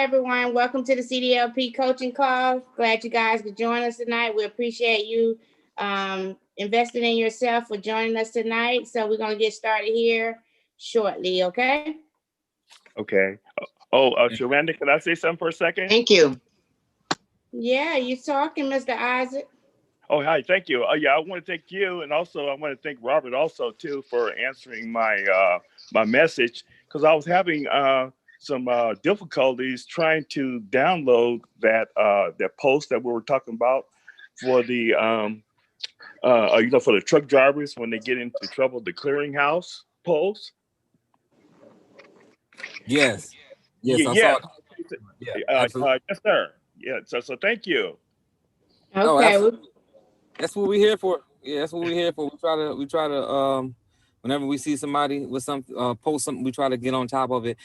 everyone. Welcome to the CDLP coaching call. Glad you guys could join us tonight. We appreciate you investing in yourself for joining us tonight. So we're going to get started here shortly, okay? Okay. Sherranda, can I say something for a second? Thank you. Yeah, you talking, Mr. Isaac. Oh, hi. Thank you. Yeah, I want to thank you, and also I want to thank Robert also too for answering my message, because I was having some difficulties trying to download that post that we were talking about for the for the truck drivers when they get into trouble, the Clearinghouse post. Yes. I Yeah. saw it. Yeah, absolutely. Yes, sir. Yeah. So thank you. Okay. That's what we're here for. Yeah, that's what we're here for. We try to whenever we see somebody with some post something, we try to get on top of it.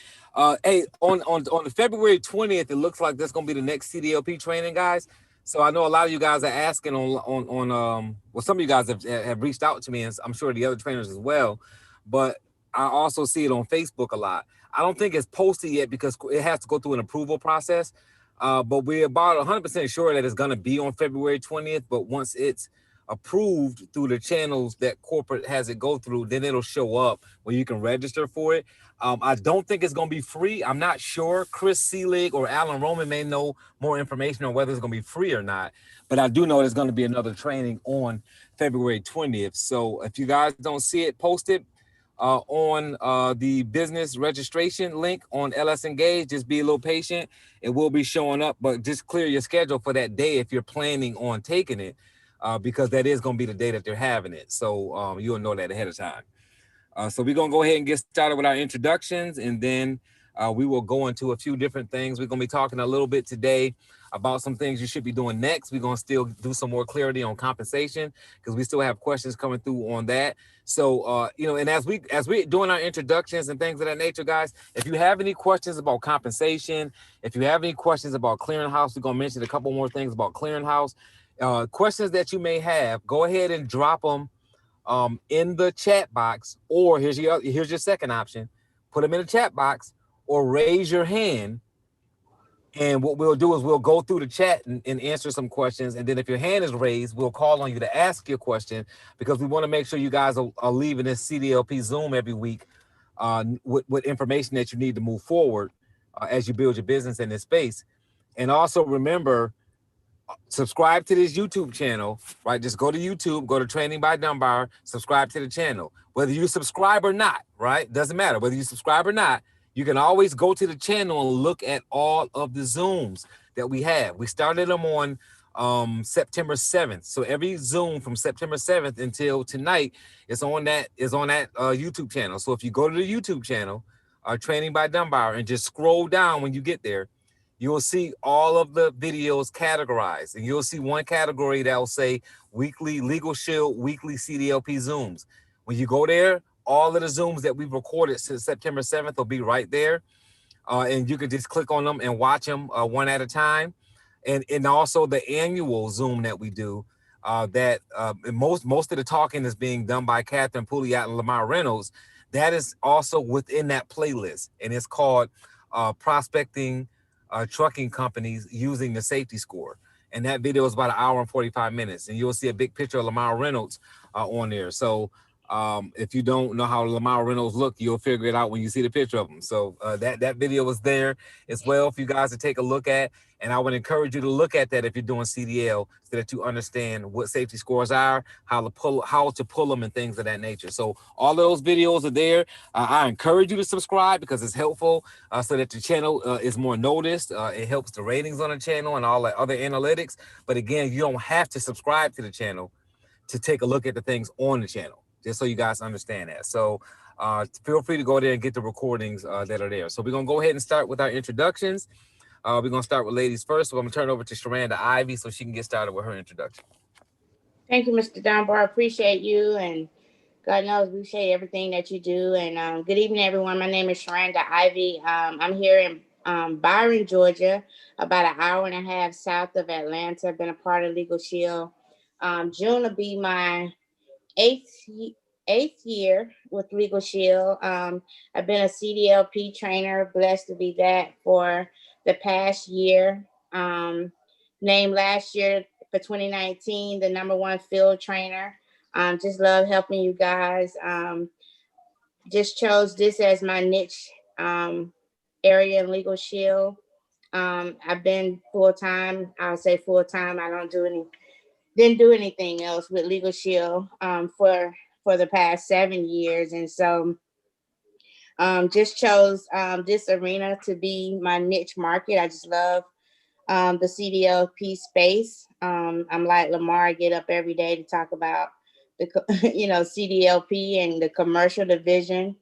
Hey, on the February 20th, it looks like that's gonna be the next CDLP training, guys. So I know a lot of you guys are asking on well, some of you guys have reached out to me, and I'm sure the other trainers as well. But I also see it on Facebook a lot. I don't think it's posted yet because it has to go through an approval process. But we're about 100% sure that it's going to be on February 20th. But once it's approved through the channels that corporate has it go through, then it'll show up where you can register for it. I don't think it's going to be free. I'm not sure. Chris Seelig or Alan Roman may know more information on whether it's going to be free or not. But I do know there's going to be another training on February 20th. So if you guys don't see it posted on the business registration link on LS Engage, just be a little patient. It will be showing up, but just clear your schedule for that day if you're planning on taking it, because that is going to be the day that they're having it. So you'll know that ahead of time. So we're going to go ahead and get started with our introductions, and then we will go into a few different things. We're going to be talking a little bit today about some things you should be doing next. We're going to still do some more clarity on compensation because we still have questions coming through on that. So, and as we doing our introductions and things of that nature, guys, if you have any questions about compensation, if you have any questions about Clearinghouse, we're going to mention a couple more things about Clearinghouse. Questions that you may have, go ahead and drop them in the chat box, or here's your second option: put them in the chat box or raise your hand. And what we'll do is we'll go through the chat and answer some questions. And then if your hand is raised, we'll call on you to ask your question, because we want to make sure you guys are leaving this CDLP Zoom every week with information that you need to move forward as you build your business in this space. And also remember, subscribe to this YouTube channel, right? Just go to YouTube, go to Training by Dunbar, subscribe to the channel. Whether you subscribe or not, right? Doesn't matter. Whether you subscribe or not, you can always go to the channel and look at all of the Zooms that we have. We started them on September 7th. So every Zoom from September 7th until tonight is on that YouTube channel. So if you go to the YouTube channel, Training by Dunbar, and just scroll down when you get there, you'll see all of the videos categorized, and you'll see one category that will say weekly LegalShield, weekly CDLP Zooms. When you go there, all of the Zooms that we've recorded since September 7th will be right there. And you can just click on them and watch them one at a time. And also the annual Zoom that we do, that most of the talking is being done by Catherine Pouliot and Lamar Reynolds. That is also within that playlist, and it's called Prospecting Trucking Companies Using the Safety Score. And that video is about 1 hour and 45 minutes. And you'll see a big picture of Lamar Reynolds on there. So if you don't know how Lamar Reynolds look, you'll figure it out when you see the picture of him. So that video was there as well for you guys to take a look at. And I would encourage you to look at that if you're doing CDL, so that you understand what safety scores are, how to pull them, and things of that nature. So all of those videos are there. I encourage you to subscribe because it's helpful, so that the channel is more noticed. It helps the ratings on the channel and all the other analytics. But again, you don't have to subscribe to the channel to take a look at the things on the channel, just so you guys understand that. So feel free to go there and get the recordings that are there. So we're going to go ahead and start with our introductions. We're going to start with ladies first. So I'm going to turn it over to Sherranda Ivey so she can get started with her introduction. Thank you, Mr. Dunbar. Appreciate you, and God knows we appreciate everything that you do. And good evening, everyone. My name is Sherranda Ivey. I'm here in Byron, Georgia, about 1.5 hours south of Atlanta. I've been a part of LegalShield. June will be my eighth year with LegalShield. I've been a CDLP trainer, blessed to be that for the past year. Named last year for 2019 the #1 field trainer. Just love helping you guys. Just chose this as my niche area in LegalShield. I've been full time. I'll say full time. I didn't do anything else with LegalShield for the past 7 years, and so just chose this arena to be my niche market. I just love the CDLP space. I'm like Lamar, I get up every day to talk about the CDLP and the commercial division.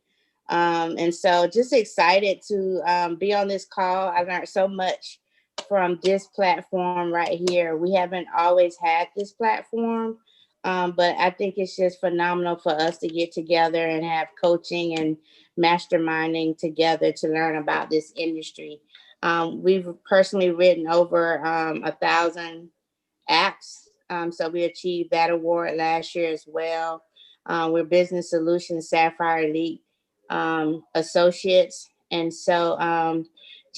And so just excited to be on this call. I learned so much from this platform right here. We haven't always had this platform, but I think it's just phenomenal for us to get together and have coaching and masterminding together to learn about this industry. We've personally written over 1,000 apps. So we achieved that award last year as well. We're Business Solutions Sapphire Elite associates. And so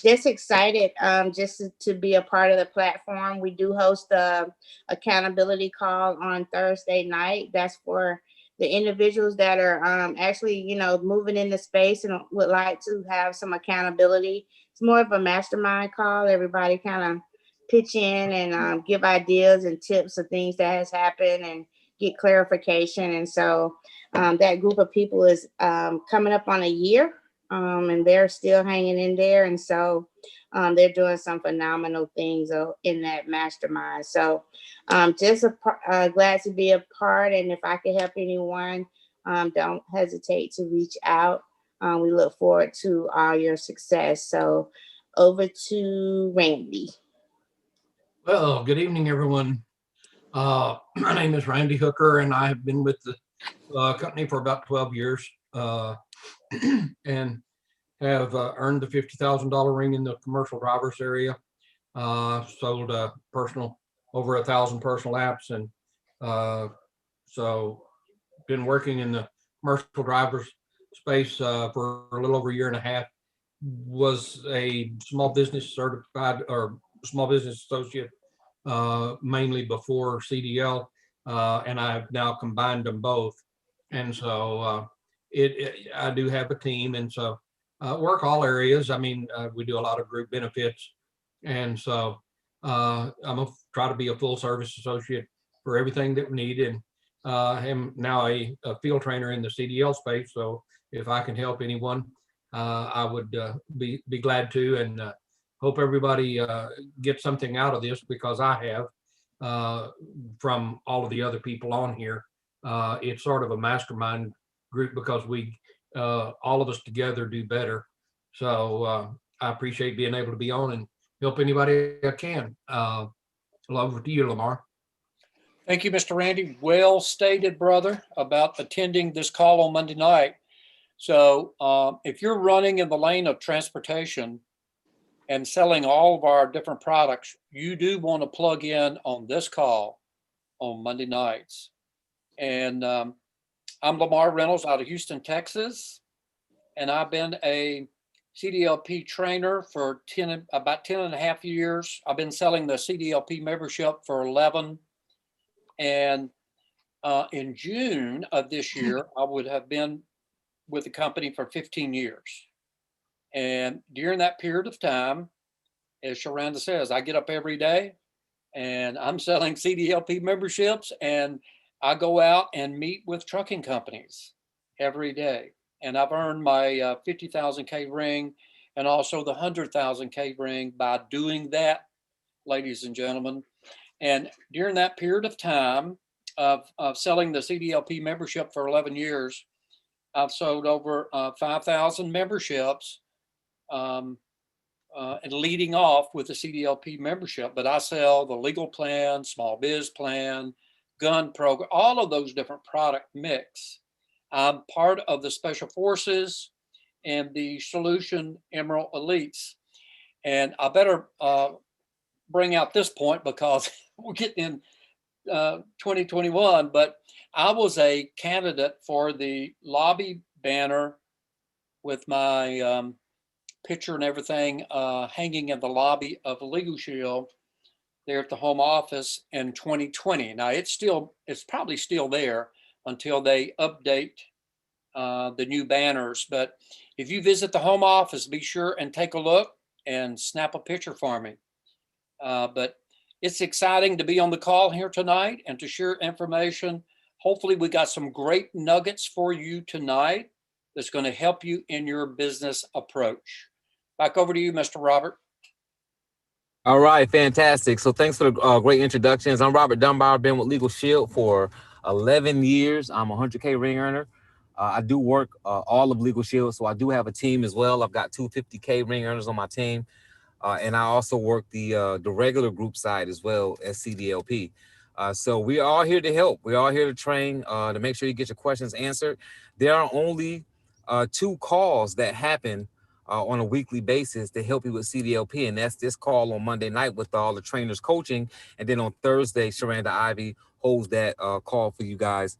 just excited just to be a part of the platform. We do host a accountability call on Thursday night. That's for the individuals that are actually, moving into space and would like to have some accountability. It's more of a mastermind call. Everybody kind of pitch in and give ideas and tips of things that has happened and get clarification. And so that group of people is coming up on a year, and they're still hanging in there. And so they're doing some phenomenal things in that mastermind. So just glad to be a part. And if I can help anyone, don't hesitate to reach out. We look forward to all your success. So over to Randy. Well, good evening, everyone. My name is Randy Hooker, and I have been with the company for about 12 years and have earned the $50,000 ring in the commercial drivers area. Sold over 1,000 personal apps, and so been working in the commercial drivers space for a little over a year and a half. Was a small business certified or small business associate mainly before CDL, and I've now combined them both. And so I do have a team, and so work all areas. I mean, we do a lot of group benefits, and so I'm try to be a full service associate for everything that we need. And I'm now a field trainer in the CDL space. So if I can help anyone, I would be glad to, and hope everybody gets something out of this, because I have from all of the other people on here. It's sort of a mastermind group, because we all of us together do better. So I appreciate being able to be on and help anybody I can. Over to you, Lamar. Thank you, Mr. Randy. Well stated, brother, about attending this call on Monday night. So if you're running in the lane of transportation and selling all of our different products, you do want to plug in on this call on Monday nights. And I'm Lamar Reynolds out of Houston, Texas. And I've been a CDLP trainer for about 10 and a half years. I've been selling the CDLP membership for 11. And in June of this year, I would have been with the company for 15 years. And during that period of time, as Sherranda says, I get up every day and I'm selling CDLP memberships, and I go out and meet with trucking companies every day. And I've earned my 50,000K ring and also the 100,000K ring by doing that, ladies and gentlemen. And during that period of time of selling the CDLP membership for 11 years, I've sold over 5,000 memberships, and leading off with the CDLP membership. But I sell the legal plan, small biz plan, gun program, all of those different product mix. I'm part of the Special Forces and the Solution Emerald Elites. And I better bring out this point, because we're getting in 2021, but I was a candidate for the lobby banner with my picture and everything hanging in the lobby of LegalShield there at the home office in 2020. Now it's probably still there until they update the new banners. But if you visit the home office, be sure and take a look and snap a picture for me. But it's exciting to be on the call here tonight and to share information. Hopefully we got some great nuggets for you tonight that's going to help you in your business approach. Back over to you, Mr. Robert. All right, fantastic. So thanks for the great introductions. I'm Robert Dunbar. I've been with LegalShield for 11 years. I'm a 100K ring earner. I do work all of LegalShield, so I do have a team as well. I've got 250K ring earners on my team. And I also work the regular group side as well as CDLP. So we are all here to help. We're all here to train, to make sure you get your questions answered. There are only 2 calls that happen on a weekly basis to help you with CDLP. And that's this call on Monday night with all the trainers coaching. And then on Thursday, Sherranda Ivey holds that call for you guys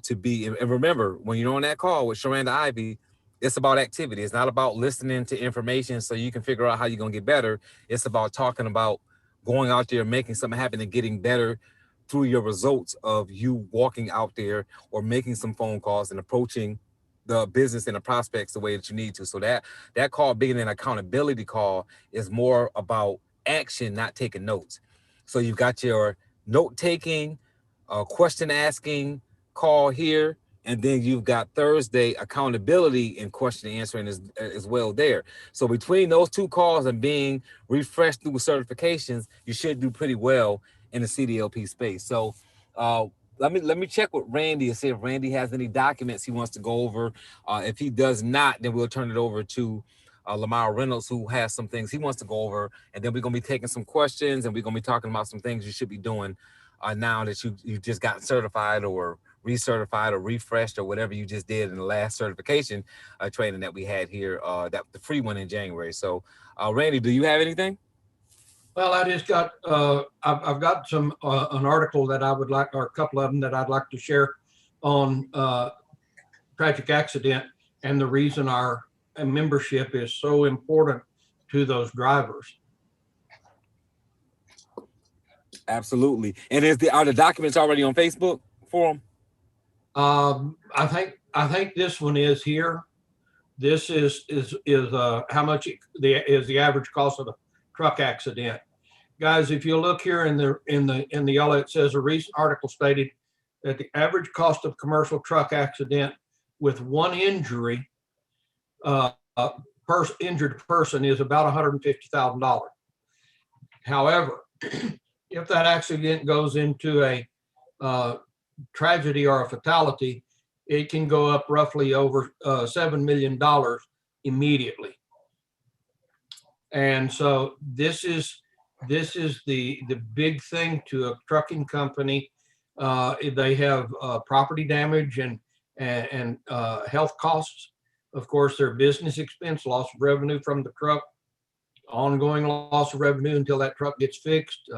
to be. And remember, when you're on that call with Sherranda Ivey, it's about activity. It's not about listening to information so you can figure out how you're going to get better. It's about talking about going out there, making something happen and getting better through your results of you walking out there or making some phone calls and approaching the business and the prospects the way that you need to. So that call, being an accountability call, is more about action, not taking notes. So you've got your note taking, question asking call here, and then you've got Thursday accountability and question answering as well there. So between those 2 calls and being refreshed through certifications, you should do pretty well in the CDLP space. So let me check with Randy and see if Randy has any documents he wants to go over. If he does not, then we'll turn it over to Lamar Reynolds, who has some things he wants to go over. And then we're going to be taking some questions, and we're going to be talking about some things you should be doing now that you just got certified or recertified or refreshed or whatever you just did in the last certification training that we had here, that the free one in January. So Randy, do you have anything? Well, I just got, I've got some, an article that I would like, or a couple of them that I'd like to share on tragic accident and the reason our membership is so important to those drivers. Absolutely. And are the documents already on Facebook for them? I think this one is here. This is how much is the average cost of the truck accident. Guys, if you look here in the yellow, it says a recent article stated that the average cost of commercial truck accident with one injury, injured person, is about $150,000. However, if that accident goes into a tragedy or a fatality, it can go up roughly over $7 million immediately. And so this is the big thing to a trucking company. They have property damage and health costs. Of course, their business expense, loss of revenue from the truck, ongoing loss of revenue until that truck gets fixed.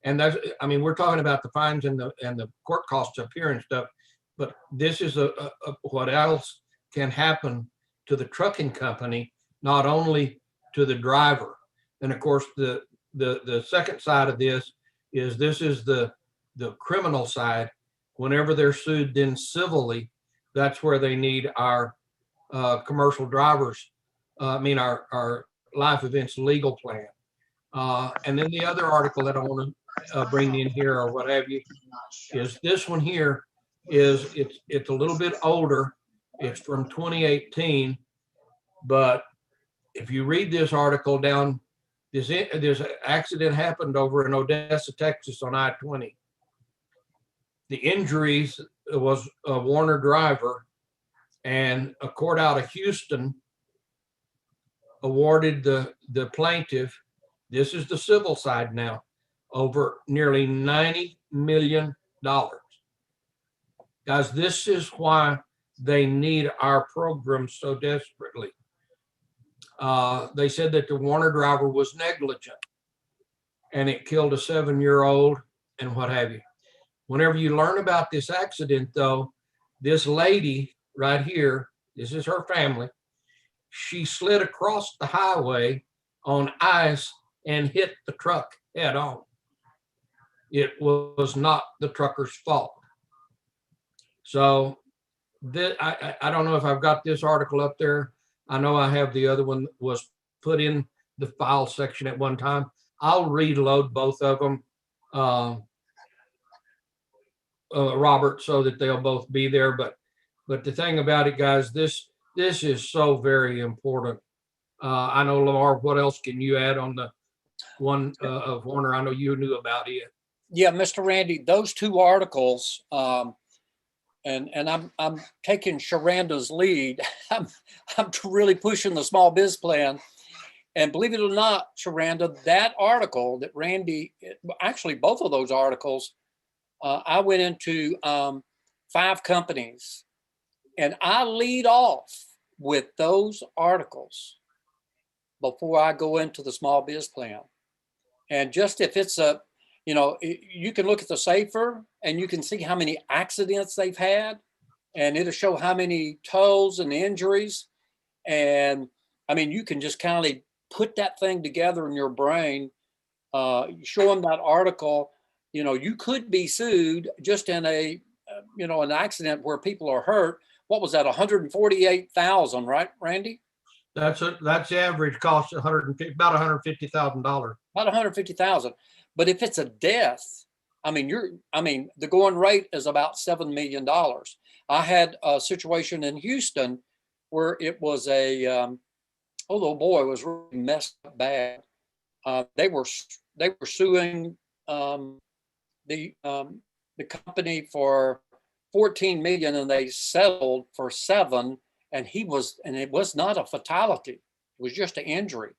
And that's, I mean, we're talking about the fines and the court costs up here and stuff, but this is what else can happen to the trucking company, not only to the driver. And of course, the second side of this is the criminal side. Whenever they're sued then civilly, that's where they need our commercial drivers, our life events legal plan. And then the other article that I want to bring in here, or what have you, is this one here. It's a little bit older. It's from 2018, but if you read this article down, this accident happened over in Odessa, Texas on I-20. The injuries was a Warner driver, and a court out of Houston awarded the plaintiff, this is the civil side now, over nearly $90 million. Guys, this is why they need our program so desperately. They said that the Warner driver was negligent and it killed a 7-year-old and what have you. Whenever you learn about this accident, though, this lady right here, this is her family. she slid across the highway on ice and hit the truck head on. It was not the trucker's fault. So I don't know if I've got this article up there. I know I have the other one that was put in the file section at one time. I'll reload both of them, Robert, so that they'll both be there. But the thing about it, guys, this is so very important. I know, Lamar, what else can you add on the one of Warner? I know you knew about it. Yeah, Mr. Randy, those two articles, and I'm taking Sherranda's lead. I'm really pushing the small biz plan. And believe it or not, Sherranda, that article that Randy, actually both of those articles, I went into 5 companies, and I lead off with those articles before I go into the small biz plan. And just if it's a, you know, you can look at the safer and you can see how many accidents they've had, and it'll show how many tolls and injuries. And I mean, you can just kind of put that thing together in your brain, show them that article. You know, you could be sued just in a, you know, an accident where people are hurt. What was that, 148,000, right, Randy? That's the average cost, about $150,000. About 150,000. But if it's a death, I mean, the going rate is about $7 million. I had a situation in Houston where it was a, oh, little boy was really messed up bad. They were suing the company for 14 million, and they settled for 7. And it was not a fatality. It was just an injury.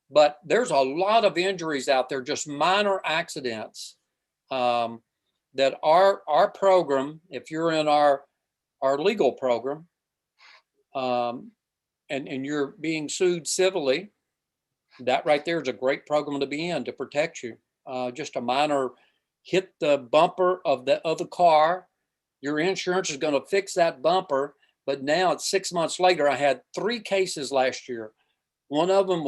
But there's a lot of injuries out there, just minor accidents, that our program, if you're in our legal program, and you're being sued civilly, that right there is a great program to be in to protect you. Just a minor hit the bumper of the other car, your insurance is going to fix that bumper. But now it's 6 months later. I had 3 cases last year. 2 of them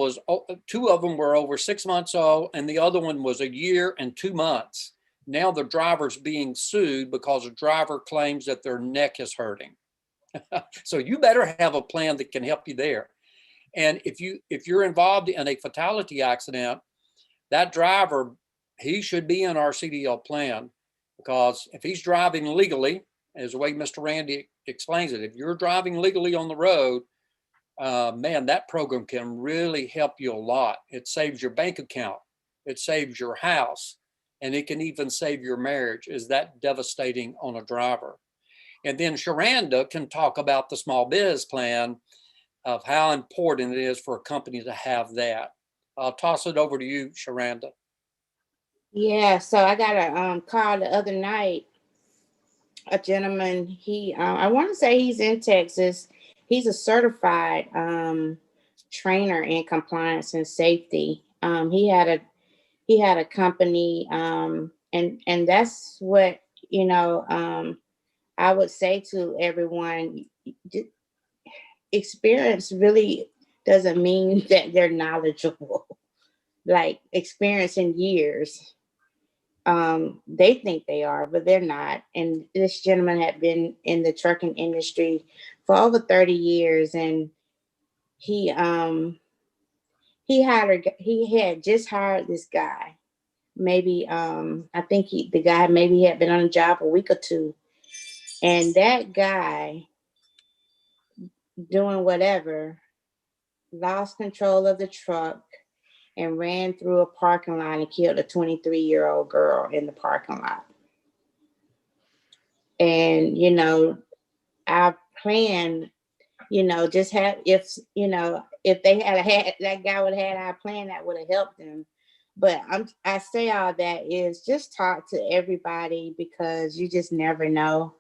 were over 6 months old, and the other one was 1 year and 2 months. Now the driver's being sued because the driver claims that their neck is hurting. So you better have a plan that can help you there. And if you're involved in a fatality accident, that driver, he should be in our CDL plan, because if he's driving legally, as the way Mr. Randy explains it, if you're driving legally on the road, man, that program can really help you a lot. It saves your bank account, it saves your house, and it can even save your marriage. Is that devastating on a driver? And then Sherranda can talk about the small biz plan, of how important it is for a company to have that. I'll toss it over to you, Sherranda. Yeah, so I got a call the other night. A gentleman, he I want to say he's in Texas. He's a certified trainer in compliance and safety. He had a company, and that's what, you know, I would say to everyone: experience really doesn't mean that they're knowledgeable. Like, experience in years. They think they are, but they're not. And this gentleman had been in the trucking industry for over 30 years, and he had just hired this guy. Maybe I think the guy maybe had been on the job a week or two, and that guy, doing whatever, lost control of the truck and ran through a parking lot and killed a 23-year-old girl in the parking lot. And, you know, our plan, you know, just had, if they had that guy would have had our plan, that would have helped them. But I say all that is just talk to everybody, because you just never know.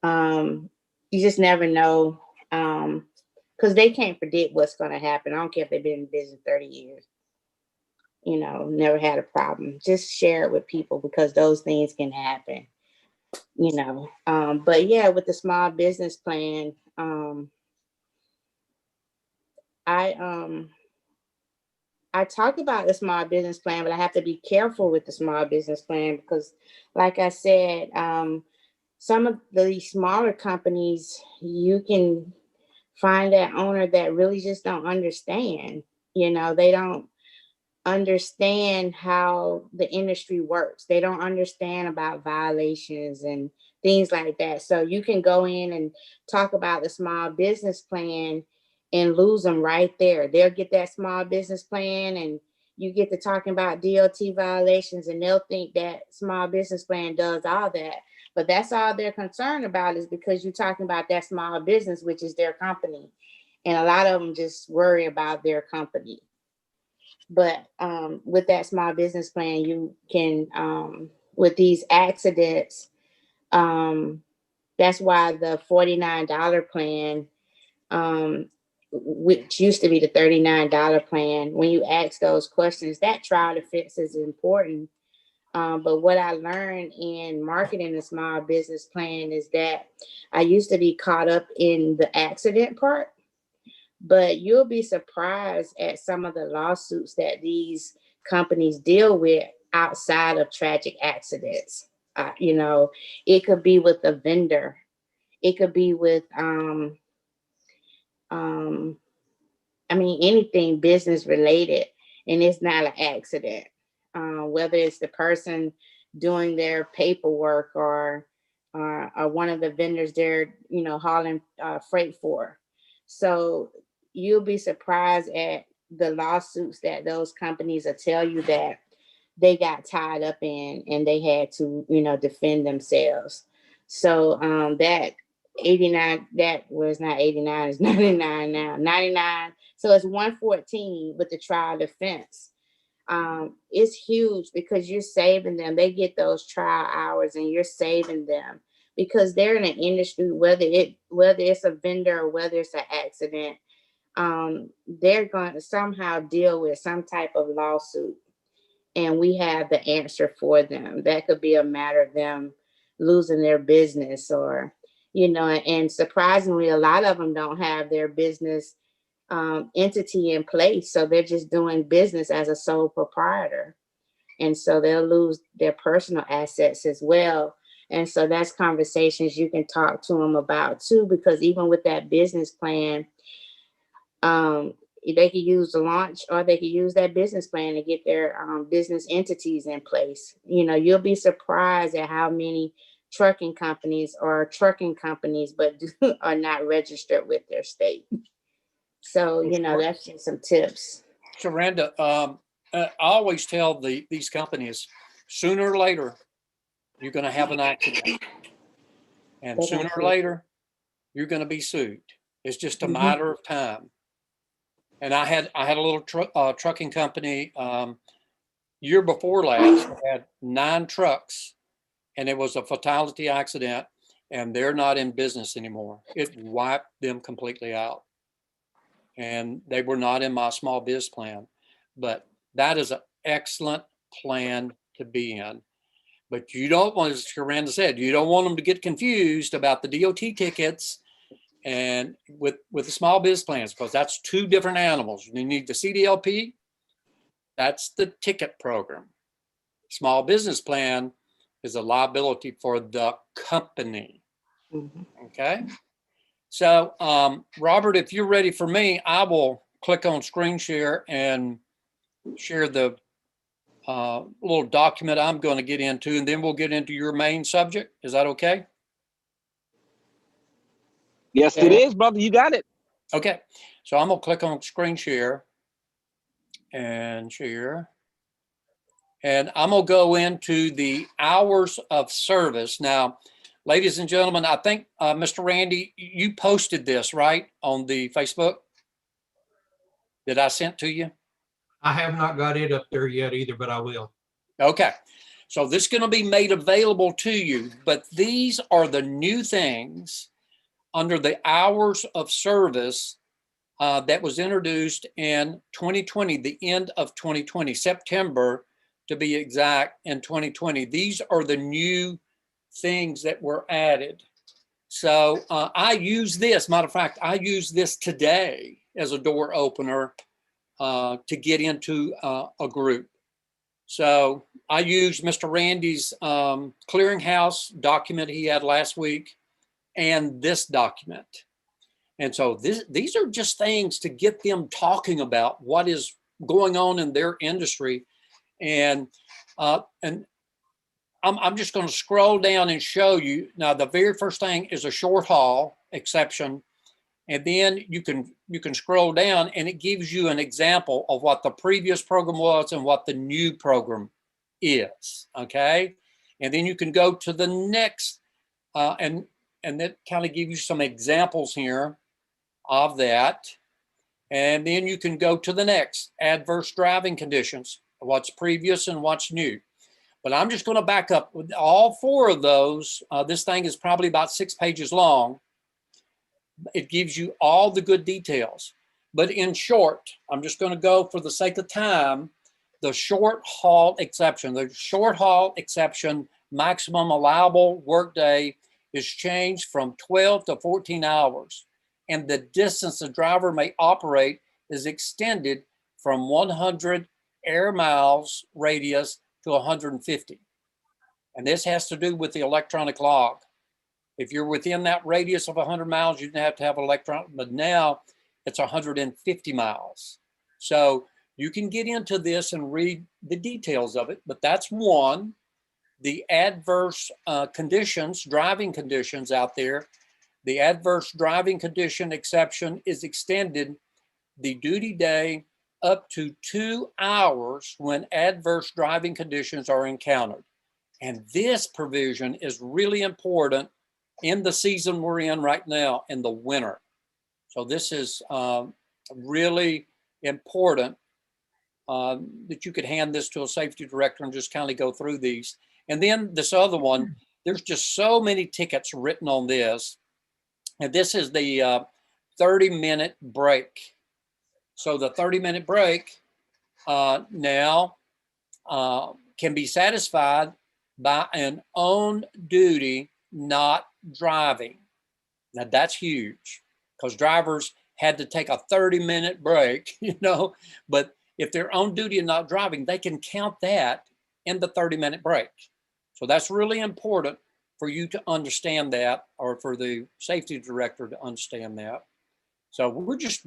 You just never know, because they can't predict what's going to happen. I don't care if they've been in business 30 years. You know, never had a problem. Just share it with people, because those things can happen. You know, but yeah, with the small business plan, I talk about the small business plan, but I have to be careful with the small business plan because, like I said, some of the smaller companies, you can find that owner that really just don't understand. They don't understand how the industry works. They don't understand about violations and things like that. So you can go in and talk about the small business plan and lose them right there. They'll get that small business plan and you get to talking about DOT violations and they'll think that small business plan does all that. But that's all they're concerned about is because you're talking about that small business, which is their company. And a lot of them just worry about their company. But with that small business plan, you can, with these accidents, that's why the $49 plan, which used to be the $39 plan, when you ask those questions, that trial defense is important. But what I learned in marketing the small business plan is that I used to be caught up in the accident part. But you'll be surprised at some of the lawsuits that these companies deal with outside of tragic accidents. It could be with a vendor. It could be with, anything business related, and it's not an accident. Whether it's the person doing their paperwork or one of the vendors they're hauling freight for. So you'll be surprised at the lawsuits that those companies will tell you that they got tied up in and they had to defend themselves. So that 89, that was not 89, it's 99 now, 99. So it's 114 with the trial defense. It's huge because you're saving them. They get those trial hours and you're saving them because they're in an industry, whether it's a vendor or whether it's an accident, they're going to somehow deal with some type of lawsuit, and we have the answer for them. That could be a matter of them losing their business or, and surprisingly, a lot of them don't have their business entity in place. So they're just doing business as a sole proprietor. And so they'll lose their personal assets as well. And so that's conversations you can talk to them about too, because even with that business plan, they could use the launch or they could use that business plan to get their business entities in place. You'll be surprised at how many trucking companies but are not registered with their state. So, that's just some tips. Sherranda, I always tell these companies, sooner or later, you're going to have an accident. And sooner or later, you're going to be sued. It's just a matter of time. And I had a little trucking company year before last. I had 9 trucks, and it was a fatality accident, and they're not in business anymore. It wiped them completely out. And they were not in my small biz plan. But that is an excellent plan to be in. But you don't want, as Sherranda said, you don't want them to get confused about the DOT tickets and with the small biz plans, because that's 2 different animals. You need the CDLP, that's the ticket program. Small business plan is a liability for the company. Okay. So, Robert, if you're ready for me, I will click on screen share and share the little document I'm going to get into, and then we'll get into your main subject. Is that okay? Yes, it is, brother. You got it. Okay. So I'm going to click on screen share and share. And I'm going to go into the hours of service. Now, ladies and gentlemen, I think, Mr. Randy, you posted this, right, on the Facebook that I sent to you? I have not got it up there yet either, but I will. Okay. So this is going to be made available to you, but these are the new things under the hours of service that was introduced in 2020, the end of 2020, September to be exact, in 2020. These are the new things that were added. So I use this, matter of fact, I use this today as a door opener to get into a group. So I used Mr. Randy's Clearinghouse document he had last week and this document. And so these are just things to get them talking about what is going on in their industry. And I'm just going to scroll down and show you. Now, the very first thing is a short haul exception. And then you can scroll down and it gives you an example of what the previous program was and what the new program is, okay? And then you can go to the next, and that kind of gives you some examples here of that. And then you can go to the next, adverse driving conditions, what's previous and what's new. But I'm just going to back up with all four of those. This thing is probably about 6 pages long. It gives you all the good details. But in short, I'm just going to go for the sake of time, the short haul exception. The short haul exception maximum allowable workday is changed from 12 to 14 hours. And the distance the driver may operate is extended from 100 air miles radius to 150. And this has to do with the electronic log. If you're within that radius of 100 miles, you didn't have to have an electronic, but now it's 150 miles. So you can get into this and read the details of it, but that's one. The adverse conditions, driving conditions out there, the adverse driving condition exception is extended the duty day up to 2 hours when adverse driving conditions are encountered. And this provision is really important in the season we're in right now, in the winter. So this is really important that you could hand this to a safety director and just kind of go through these. And then this other one, there's just so many tickets written on this. And this is the 30-minute break. So the 30-minute break now can be satisfied by an on-duty not driving. Now that's huge because drivers had to take a 30-minute break, you know, but if they're on duty and not driving, they can count that in the 30-minute break. So that's really important for you to understand that, or for the safety director to understand that. So we're just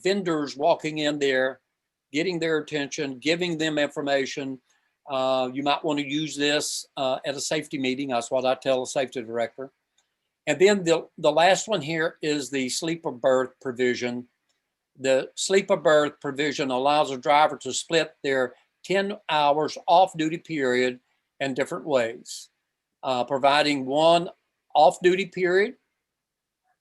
vendors walking in there, getting their attention, giving them information. You might want to use this at a safety meeting. That's what I tell a safety director. And then the last one here is the sleeper berth provision. The sleeper berth provision allows a driver to split their 10 hours off-duty period in different ways, providing one off-duty period,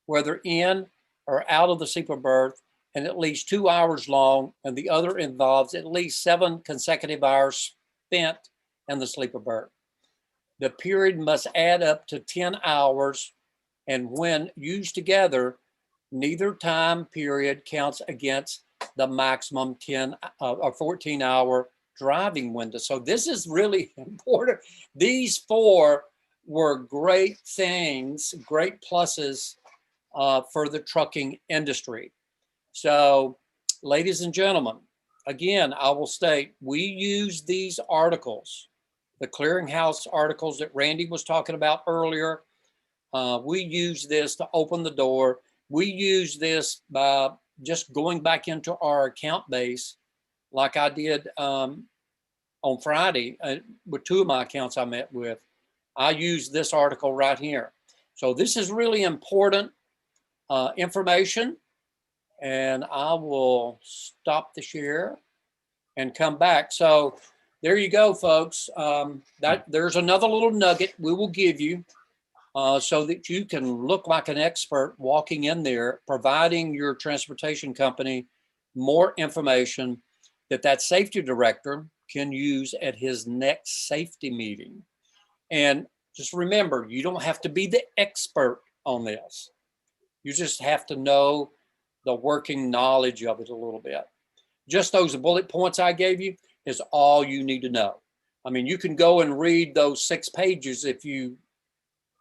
whether in or out of the sleeper berth, and at least 2 hours long, and the other involves at least 7 consecutive hours spent in the sleeper berth. The period must add up to 10 hours, and when used together, neither time period counts against the maximum 10 or 14-hour driving window. So this is really important. These 4 were great things, great pluses for the trucking industry. So, ladies and gentlemen, again, I will state, we use these articles, the Clearinghouse articles that Randy was talking about earlier. We use this to open the door. We use this by just going back into our account base, like I did on Friday with 2 of my accounts I met with. I use this article right here. So this is really important information. And I will stop the share and come back. So there you go, folks. There's another little nugget we will give you so that you can look like an expert walking in there, providing your transportation company more information that safety director can use at his next safety meeting. And just remember, you don't have to be the expert on this. You just have to know the working knowledge of it a little bit. Just those bullet points I gave you is all you need to know. I mean, you can go and read those 6 pages if you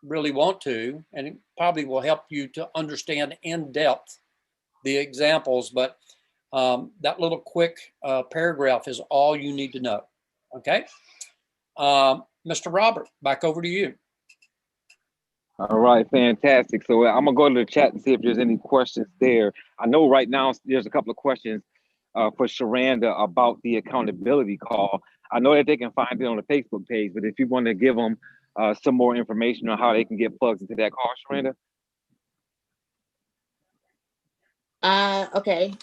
really want to, and it probably will help you to understand in depth the examples, but that little quick paragraph is all you need to know. Okay. Mr. Robert, back over to you. All right, fantastic. So I'm gonna go to the chat and see if there's any questions there. I know right now there's a couple of questions for Sherranda about the accountability call. I know that they can find it on the Facebook page, but if you want to give them some more information on how they can get plugged into that call, Sherranda. Okay.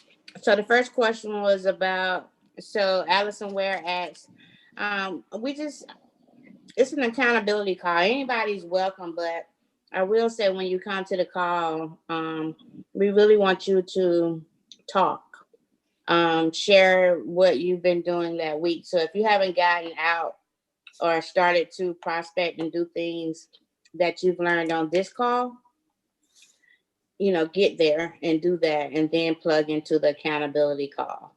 So the first question was about, so Allison Ware asks, it's an accountability call. Anybody's welcome, but I will say when you come to the call, we really want you to talk, share what you've been doing that week. So if you haven't gotten out or started to prospect and do things that you've learned on this call, get there and do that and then plug into the accountability call.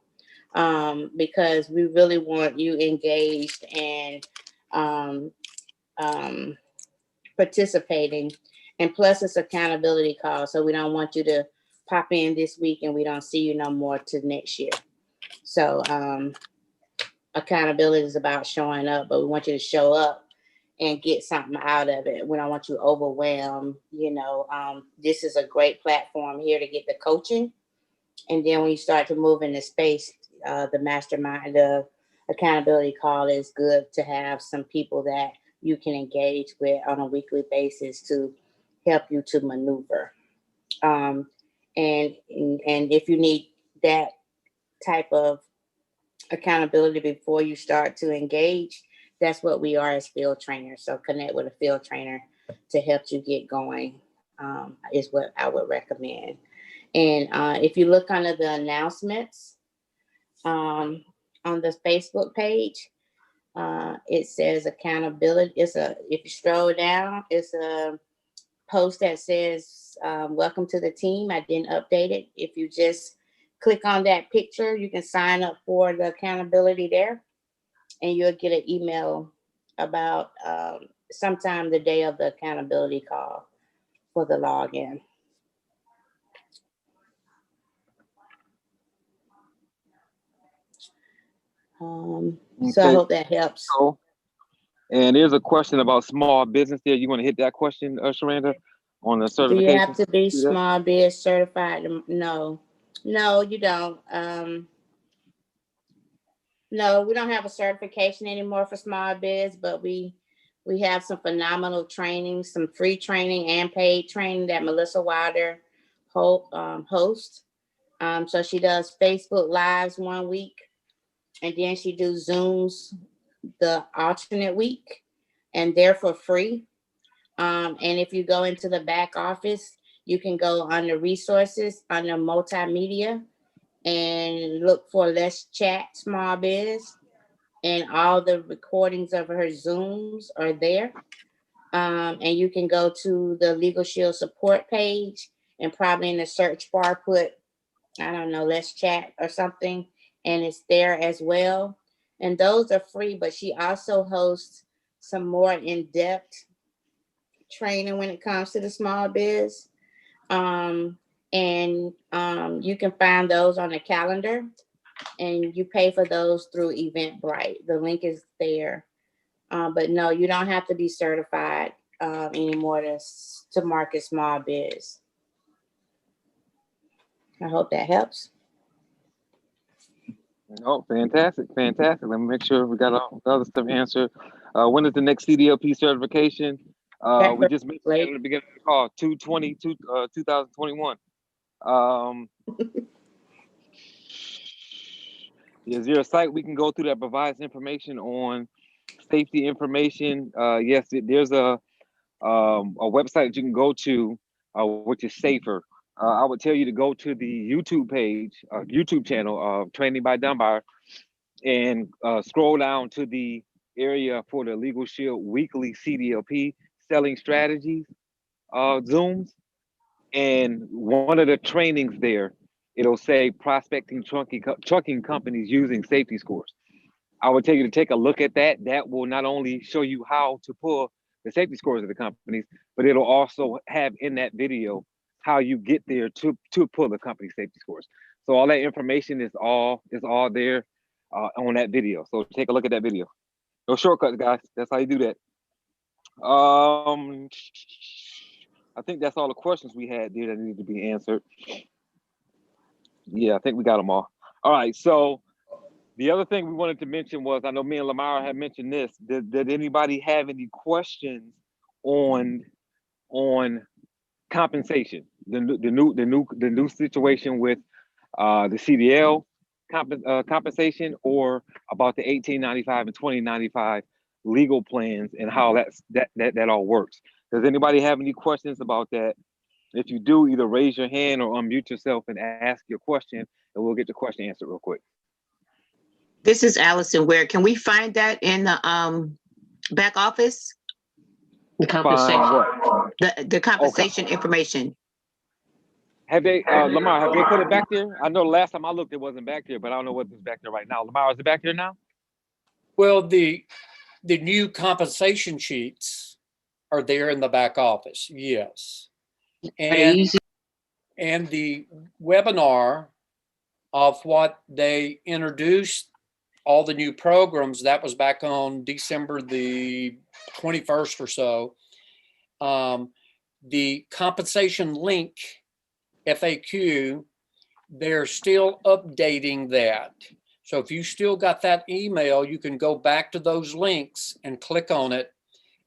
Because we really want you engaged and participating. And plus it's accountability call. So we don't want you to pop in this week and we don't see you no more to next year. So accountability is about showing up, but we want you to show up and get something out of it. We don't want you overwhelmed. This is a great platform here to get the coaching. And then when you start to move in the space, the mastermind, the accountability call is good to have some people that you can engage with on a weekly basis to help you to maneuver. And if you need that type of accountability before you start to engage, that's what we are as field trainers. So connect with a field trainer to help you get going, is what I would recommend. And if you look under the announcements on the Facebook page, it says accountability. If you scroll down, it's a post that says welcome to the team. I didn't update it. If you just click on that picture, you can sign up for the accountability there, and you'll get an email about sometime the day of the accountability call for the login. So I hope that helps. So, and there's a question about small business there. You want to hit that question, Sherranda, on the certification? Do you have to be small biz certified? No, you don't. No, we don't have a certification anymore for small biz, but we have some phenomenal training, some free training and paid training that Melissa Wilder hosts. So she does Facebook Lives one week, and then she do Zooms the alternate week, and they're for free. And if you go into the back office, you can go under resources, under multimedia, and look for Let's Chat Small Biz. And all the recordings of her Zooms are there. And you can go to the LegalShield support page and probably in the search bar put, I don't know, Let's Chat or something. And it's there as well. And those are free, but she also hosts some more in-depth training when it comes to the small biz. And you can find those on the calendar, and you pay for those through Eventbrite. The link is there. But no, you don't have to be certified anymore to market small biz. I hope that helps. Oh, fantastic. Let me make sure we got all the other stuff answered. When is the next CDLP certification? We just mentioned at the beginning of the call, 2021. Is there a site we can go through that provides information on safety information? Yes, there's a website that you can go to, which is safer. I would tell you to go to the YouTube page, YouTube channel, Training by Dunbar, and scroll down to the area for the LegalShield weekly CDLP selling strategies Zooms. And one of the trainings there, it'll say prospecting trucking companies using safety scores. I would tell you to take a look at that. That will not only show you how to pull the safety scores of the companies, but it'll also have in that video how you get there to pull the company safety scores. So all that information is all there on that video. So take a look at that video. No shortcuts, guys. That's how you do that. I think that's all the questions we had there that needed to be answered. Yeah, I think we got them all. All right, so the other thing we wanted to mention was, I know me and Lamar had mentioned this. Did anybody have any questions on compensation? The new situation with the CDL compensation, or about the 1895 and 2095 legal plans and how that all works. Does anybody have any questions about that? If you do, either raise your hand or unmute yourself and ask your question, and we'll get your question answered real quick. This is Allison. Where can we find that in the back office? The compensation, the compensation information. Have they, Lamar, have they put it back there? I know the last time I looked, it wasn't back there, but I don't know what's back there right now. Lamar, is it back there now? Well, the new compensation sheets are there in the back office, yes. And the webinar of what they introduced, all the new programs, that was back on December the 21st or so. The compensation link FAQ, they're still updating that. So if you still got that email, you can go back to those links and click on it,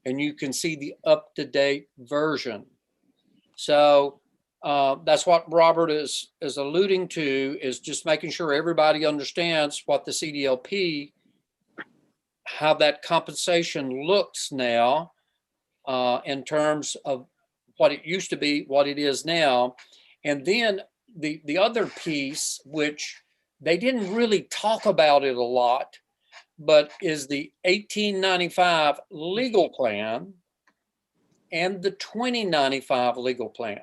and you can see the up-to-date version. So that's what Robert is alluding to, is just making sure everybody understands what the CDLP, how that compensation looks now in terms of what it used to be, what it is now. And then the other piece, which they didn't really talk about it a lot, but is the 1895 legal plan and the 2095 legal plan.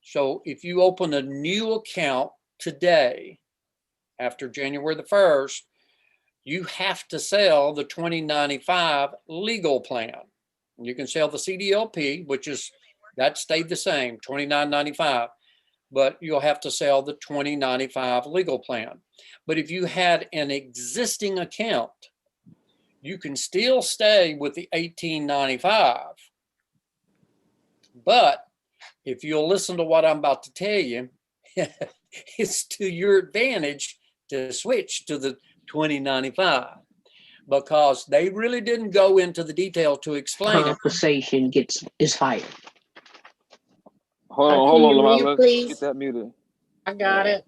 So if you open a new account today, after January the 1st, you have to sell the 2095 legal plan. You can sell the CDLP, that stayed the same, $29.95, but you'll have to sell the 2095 legal plan. But if you had an existing account, you can still stay with the 1895. But if you'll listen to what I'm about to tell you, it's to your advantage to switch to the 2095, because they really didn't go into the detail to explain Conversation is higher. Hold on, Lamar. Let's please? get that muted. I got it.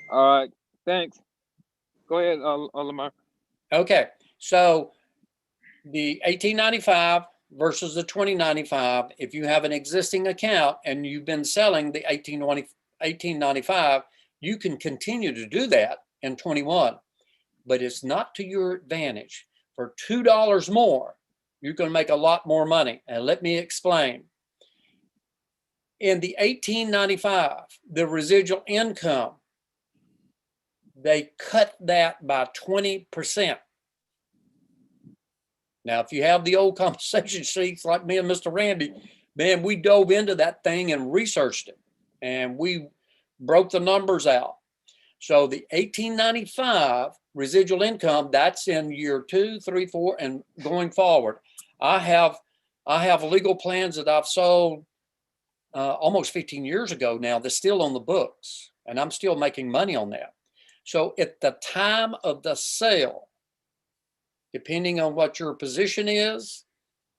All right, thanks. Go ahead, Lamar. Okay, so the 1895 versus the 2095, if you have an existing account and you've been selling the 1895, you can continue to do that in 21, but it's not to your advantage. For $2 more, you're going to make a lot more money. And let me explain. In the 1895, the residual income, they cut that by 20%. Now, if you have the old compensation sheets like me and Mr. Randy, man, we dove into that thing and researched it, and we broke the numbers out. So the 1895 residual income, that's in year 2, 3, 4, and going forward. I have legal plans that I've sold almost 15 years ago now that's still on the books, and I'm still making money on that. So at the time of the sale, depending on what your position is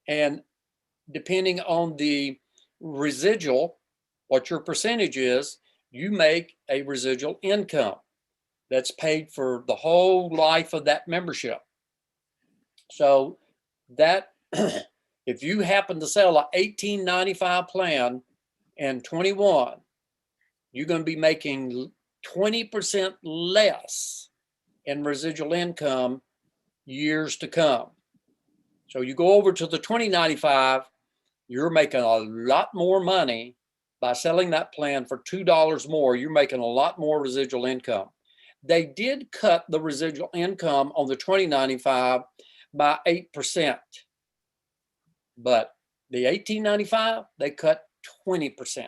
and depending on the residual, what your percentage is, you make a residual income that's paid for the whole life of that membership. So that if you happen to sell a 1895 plan in 21, you're going to be making 20% less in residual income years to come. So you go over to the 2095, you're making a lot more money by selling that plan for $2 more. You're making a lot more residual income. They did cut the residual income on the 2095 by 8%, but the 1895, they cut 20%.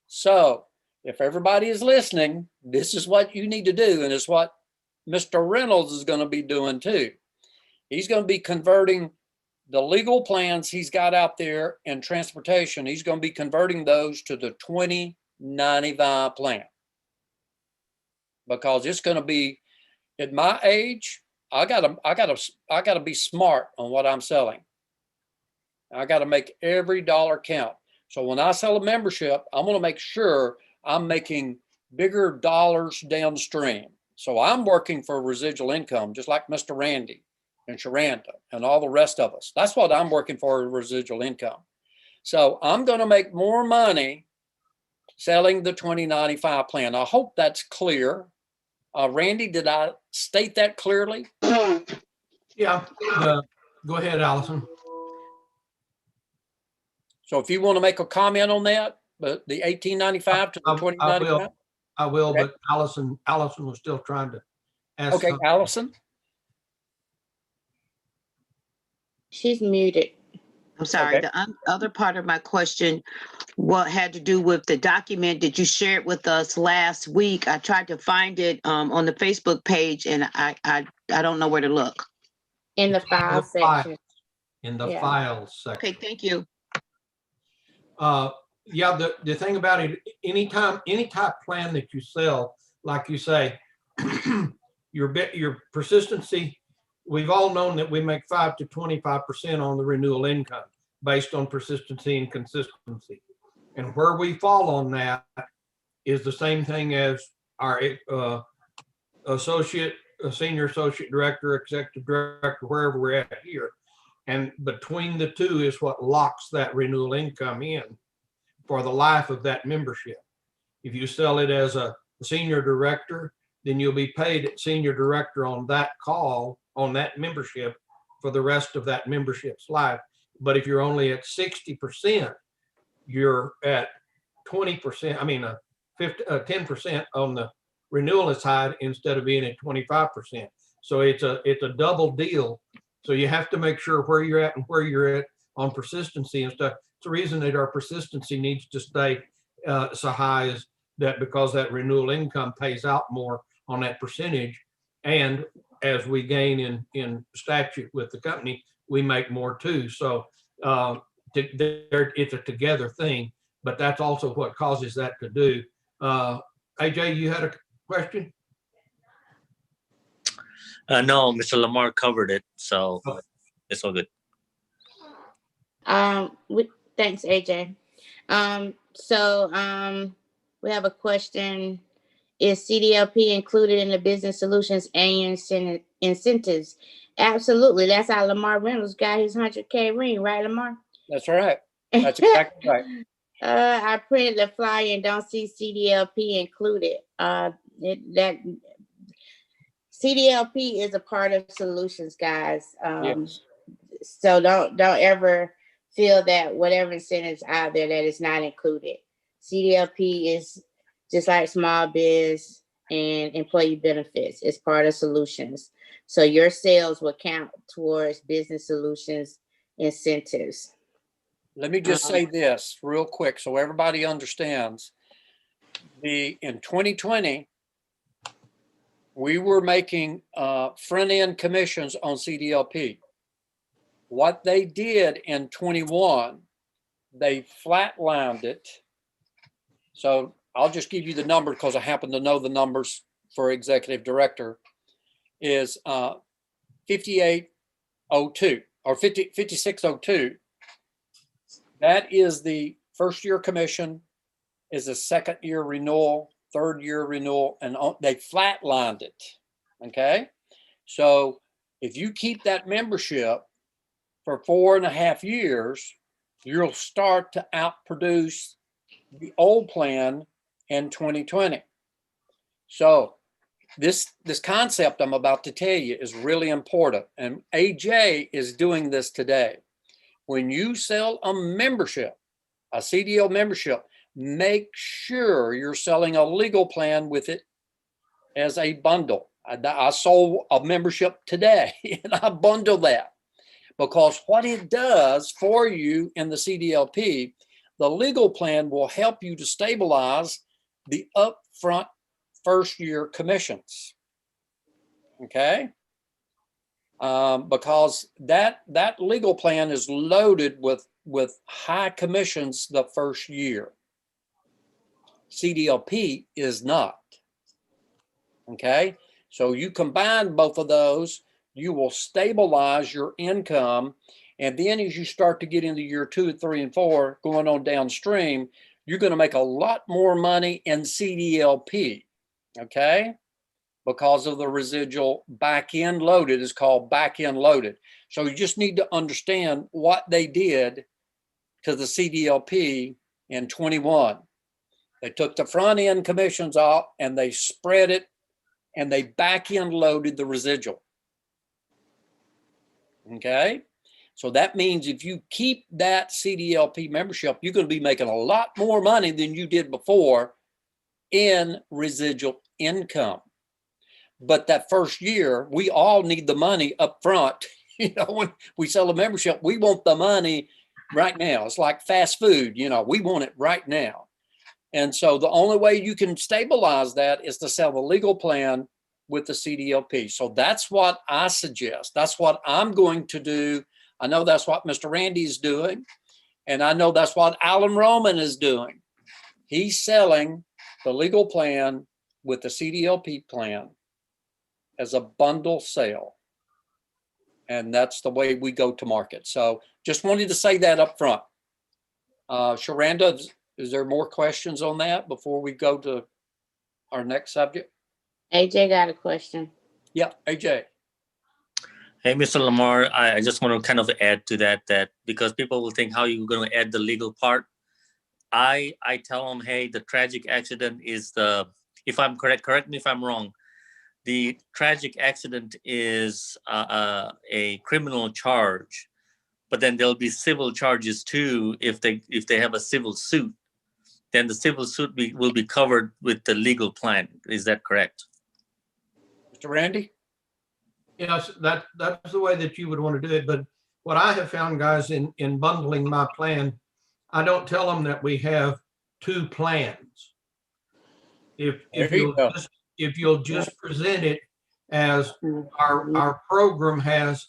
So if everybody is listening, this is what you need to do. And it's what Mr. Reynolds is going to be doing too. He's going to be converting the legal plans he's got out there in transportation. He's going to be converting those to the 2095 plan. Because it's going to be, at my age, I gotta be smart on what I'm selling. I got to make every dollar count. So when I sell a membership, I'm going to make sure I'm making bigger dollars downstream. So I'm working for residual income, just like Mr. Randy and Sherranda and all the rest of us. That's what I'm working for, residual income. So I'm going to make more money selling the 2095 plan. I hope that's clear. Randy, did I state that clearly? Yeah, go ahead, Allison. So if you want to make a comment on that, but the 1895 to the 2095? I will, Okay. but Allison was still trying to ask. Okay, something. Allison? She's muted. I'm sorry. Okay. The other part of my question, what had to do with the document that you shared with us last week. I tried to find it on the Facebook page, and I don't know where to look. In the file section. In the Yeah. files section. Okay, thank you. Yeah, the thing about it, any type plan that you sell, like you say, your persistency, we've all known that we make 5 to 25% on the renewal income based on persistency and consistency. And where we fall on that is the same thing as our senior associate director, executive director, wherever we're at here. And between the two is what locks that renewal income in for the life of that membership. If you sell it as a senior director, then you'll be paid at senior director on that call, on that membership for the rest of that membership's life. But if you're only at 60%, you're at 20%, 10% on the renewal side instead of being at 25%. So it's a double deal. So you have to make sure where you're at and where you're at on persistency and stuff. It's the reason that our persistency needs to stay so high is that because that renewal income pays out more on that percentage. And as we gain in statute with the company, we make more too. So it's a together thing, but that's also what causes that to do. AJ, you had a question? No, Mr. Lamar covered it, so it's all good. Thanks, AJ. We have a question. Is CDLP included in the business solutions annual incentives? Absolutely. That's how Lamar Reynolds got his 100K ring, right, Lamar? That's right. That's exactly right. I printed the flyer and don't see CDLP included. CDLP is a part of solutions, guys. Yes. So don't ever feel that whatever incentives out there that is not included. CDLP is just like small biz and employee benefits. It's part of solutions. So your sales will count towards business solutions incentives. Let me just say this real quick so everybody understands. In 2020, we were making front-end commissions on CDLP. What they did in 21, they flatlined it. So I'll just give you the number because I happen to know the numbers for executive director is 5802 or 5602. That is the first year commission, is a second year renewal, third year renewal, and they flatlined it. Okay. So if you keep that membership for 4.5 years, you'll start to outproduce the old plan in 2020. So this concept I'm about to tell you is really important. And AJ is doing this today. When you sell a membership, a CDL membership, make sure you're selling a legal plan with it as a bundle. I sold a membership today and I bundle that because what it does for you in the CDLP, The legal plan will help you to stabilize the upfront first year commissions. Okay? Because that legal plan is loaded with high commissions the first year. CDLP is not. Okay? So you combine both of those, you will stabilize your income. And then as you start to get into year 2, 3, and 4, going on downstream, you're going to make a lot more money in CDLP. Okay? Because of the residual back end loaded is called back end loaded. So you just need to understand what they did to the CDLP in 21. They took the front end commissions off and they spread it and they back end loaded the residual. Okay. So that means if you keep that CDLP membership, you're going to be making a lot more money than you did before in residual income. But that first year, we all need the money up front. You know, when we sell a membership, we want the money right now. It's like fast food, you know, we want it right now. And so the only way you can stabilize that is to sell the legal plan with the CDLP. So that's what I suggest. That's what I'm going to do. I know that's what Mr. Randy is doing. And I know that's what Alan Roman is doing. He's selling the legal plan with the CDLP plan as a bundle sale. And that's the way we go to market. So just wanted to say that up front. Sherranda, is there more questions on that before we go to our next subject? AJ got a question. Yeah, AJ. Hey, Mr. Lamar, I just want to kind of add to that because people will think how you're going to add the legal part. I tell them, hey, the tragic accident is if I'm correct me if I'm wrong. The tragic accident is a criminal charge, but then there'll be civil charges too if they have a civil suit. Then the civil suit will be covered with the legal plan. Is that correct? Mr. Randy? Yes, that's the way that you would want to do it. But what I have found, guys, in bundling my plan, I don't tell them that we have 2 plans. If you'll just present it as our program has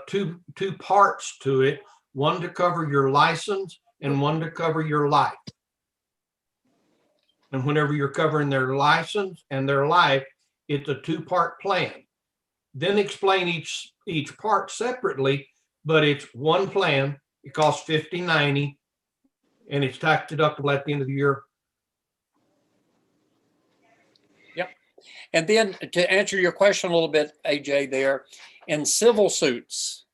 two parts to it, one to cover your license and one to cover your life. And whenever you're covering their license and their life, it's a 2-part plan. Then explain each part separately, but it's one plan. It costs $50.90 and it's tax deductible at the end of the year. Yep. And then to answer your question a little bit, AJ, there, in civil suits,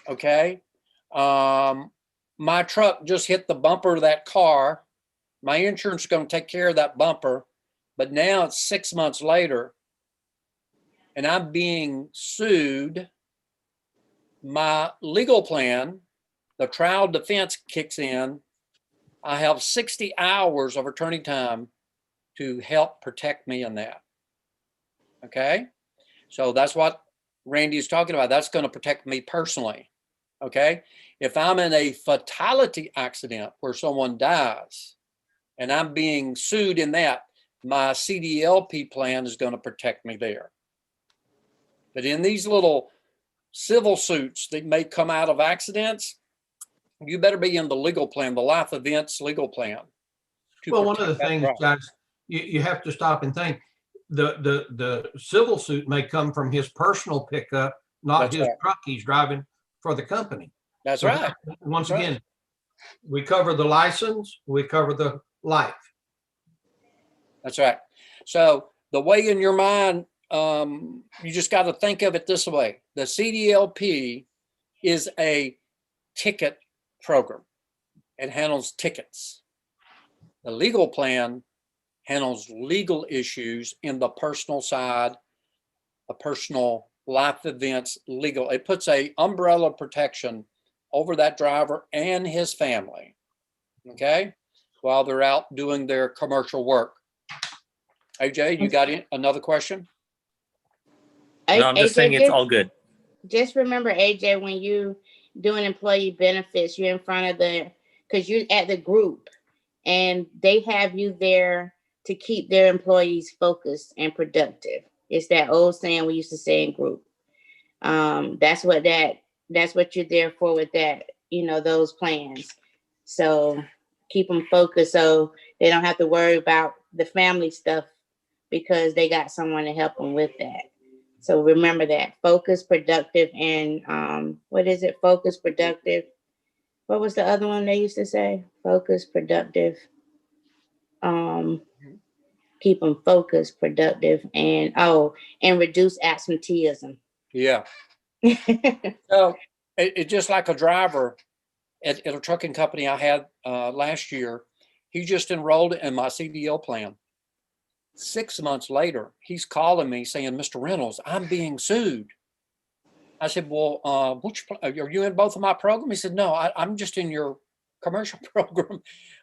okay, my truck just hit the bumper of that car. My insurance is going to take care of that bumper, but now it's 6 months later and I'm being sued. My legal plan, the trial defense kicks in. I have 60 hours of attorney time to help protect me in that. Okay. So that's what Randy is talking about. That's going to protect me personally. Okay. If I'm in a fatality accident where someone dies and I'm being sued in that, my CDLP plan is going to protect me there. But in these little civil suits that may come out of accidents, you better be in the legal plan, the life events legal plan. Well, one of the things, guys, you have to stop and think. The civil suit may come from his personal pickup, not his truck he's driving for the company. That's right. Once again, we cover the license, we cover the life. That's right. So the way in your mind, you just got to think of it this way. The CDLP is a ticket program. It handles tickets. The legal plan handles legal issues in the personal side, the personal life events, legal. It puts a umbrella protection over that driver and his family, okay, while they're out doing their commercial work. AJ, you got another question? No, I'm just saying it's all good. Just remember, AJ, when you doing employee benefits, you're in front of the because you're at the group and they have you there to keep their employees focused and productive. It's that old saying we used to say in group. That's what you're there for with that, those plans. So keep them focused so they don't have to worry about the family stuff because they got someone to help them with that. So remember that. Focus, productive, and what is it? Focus, productive. What was the other one they used to say? Focus, productive. Keep them focused, productive, and reduce absenteeism. Yeah. So it's just like a driver at a trucking company I had last year. He just enrolled in my CDL plan. 6 months later, he's calling me saying, Mr. Reynolds, I'm being sued. I said, well, are you in both of my programs? He said, no, I'm just in your commercial program,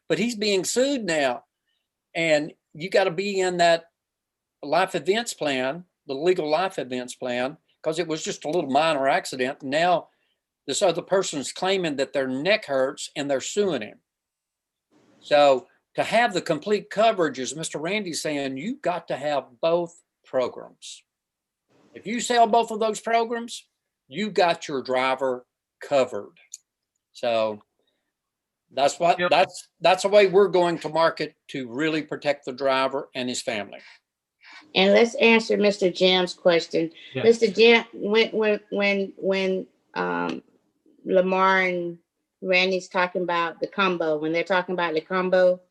but he's being sued now. And you got to be in that life events plan, the legal life events plan, because it was just a little minor accident. And now this other person's claiming that their neck hurts and they're suing him. So to have the complete coverage, as Mr. Randy's saying, you've got to have both programs. If you sell both of those programs, you got your driver covered. So that's the way we're going to market to really protect the driver and his family. And let's answer Mr. Jim's question. Yeah. Mr. Jim, when Lamar and Randy's talking about the combo, when they're talking about the combo,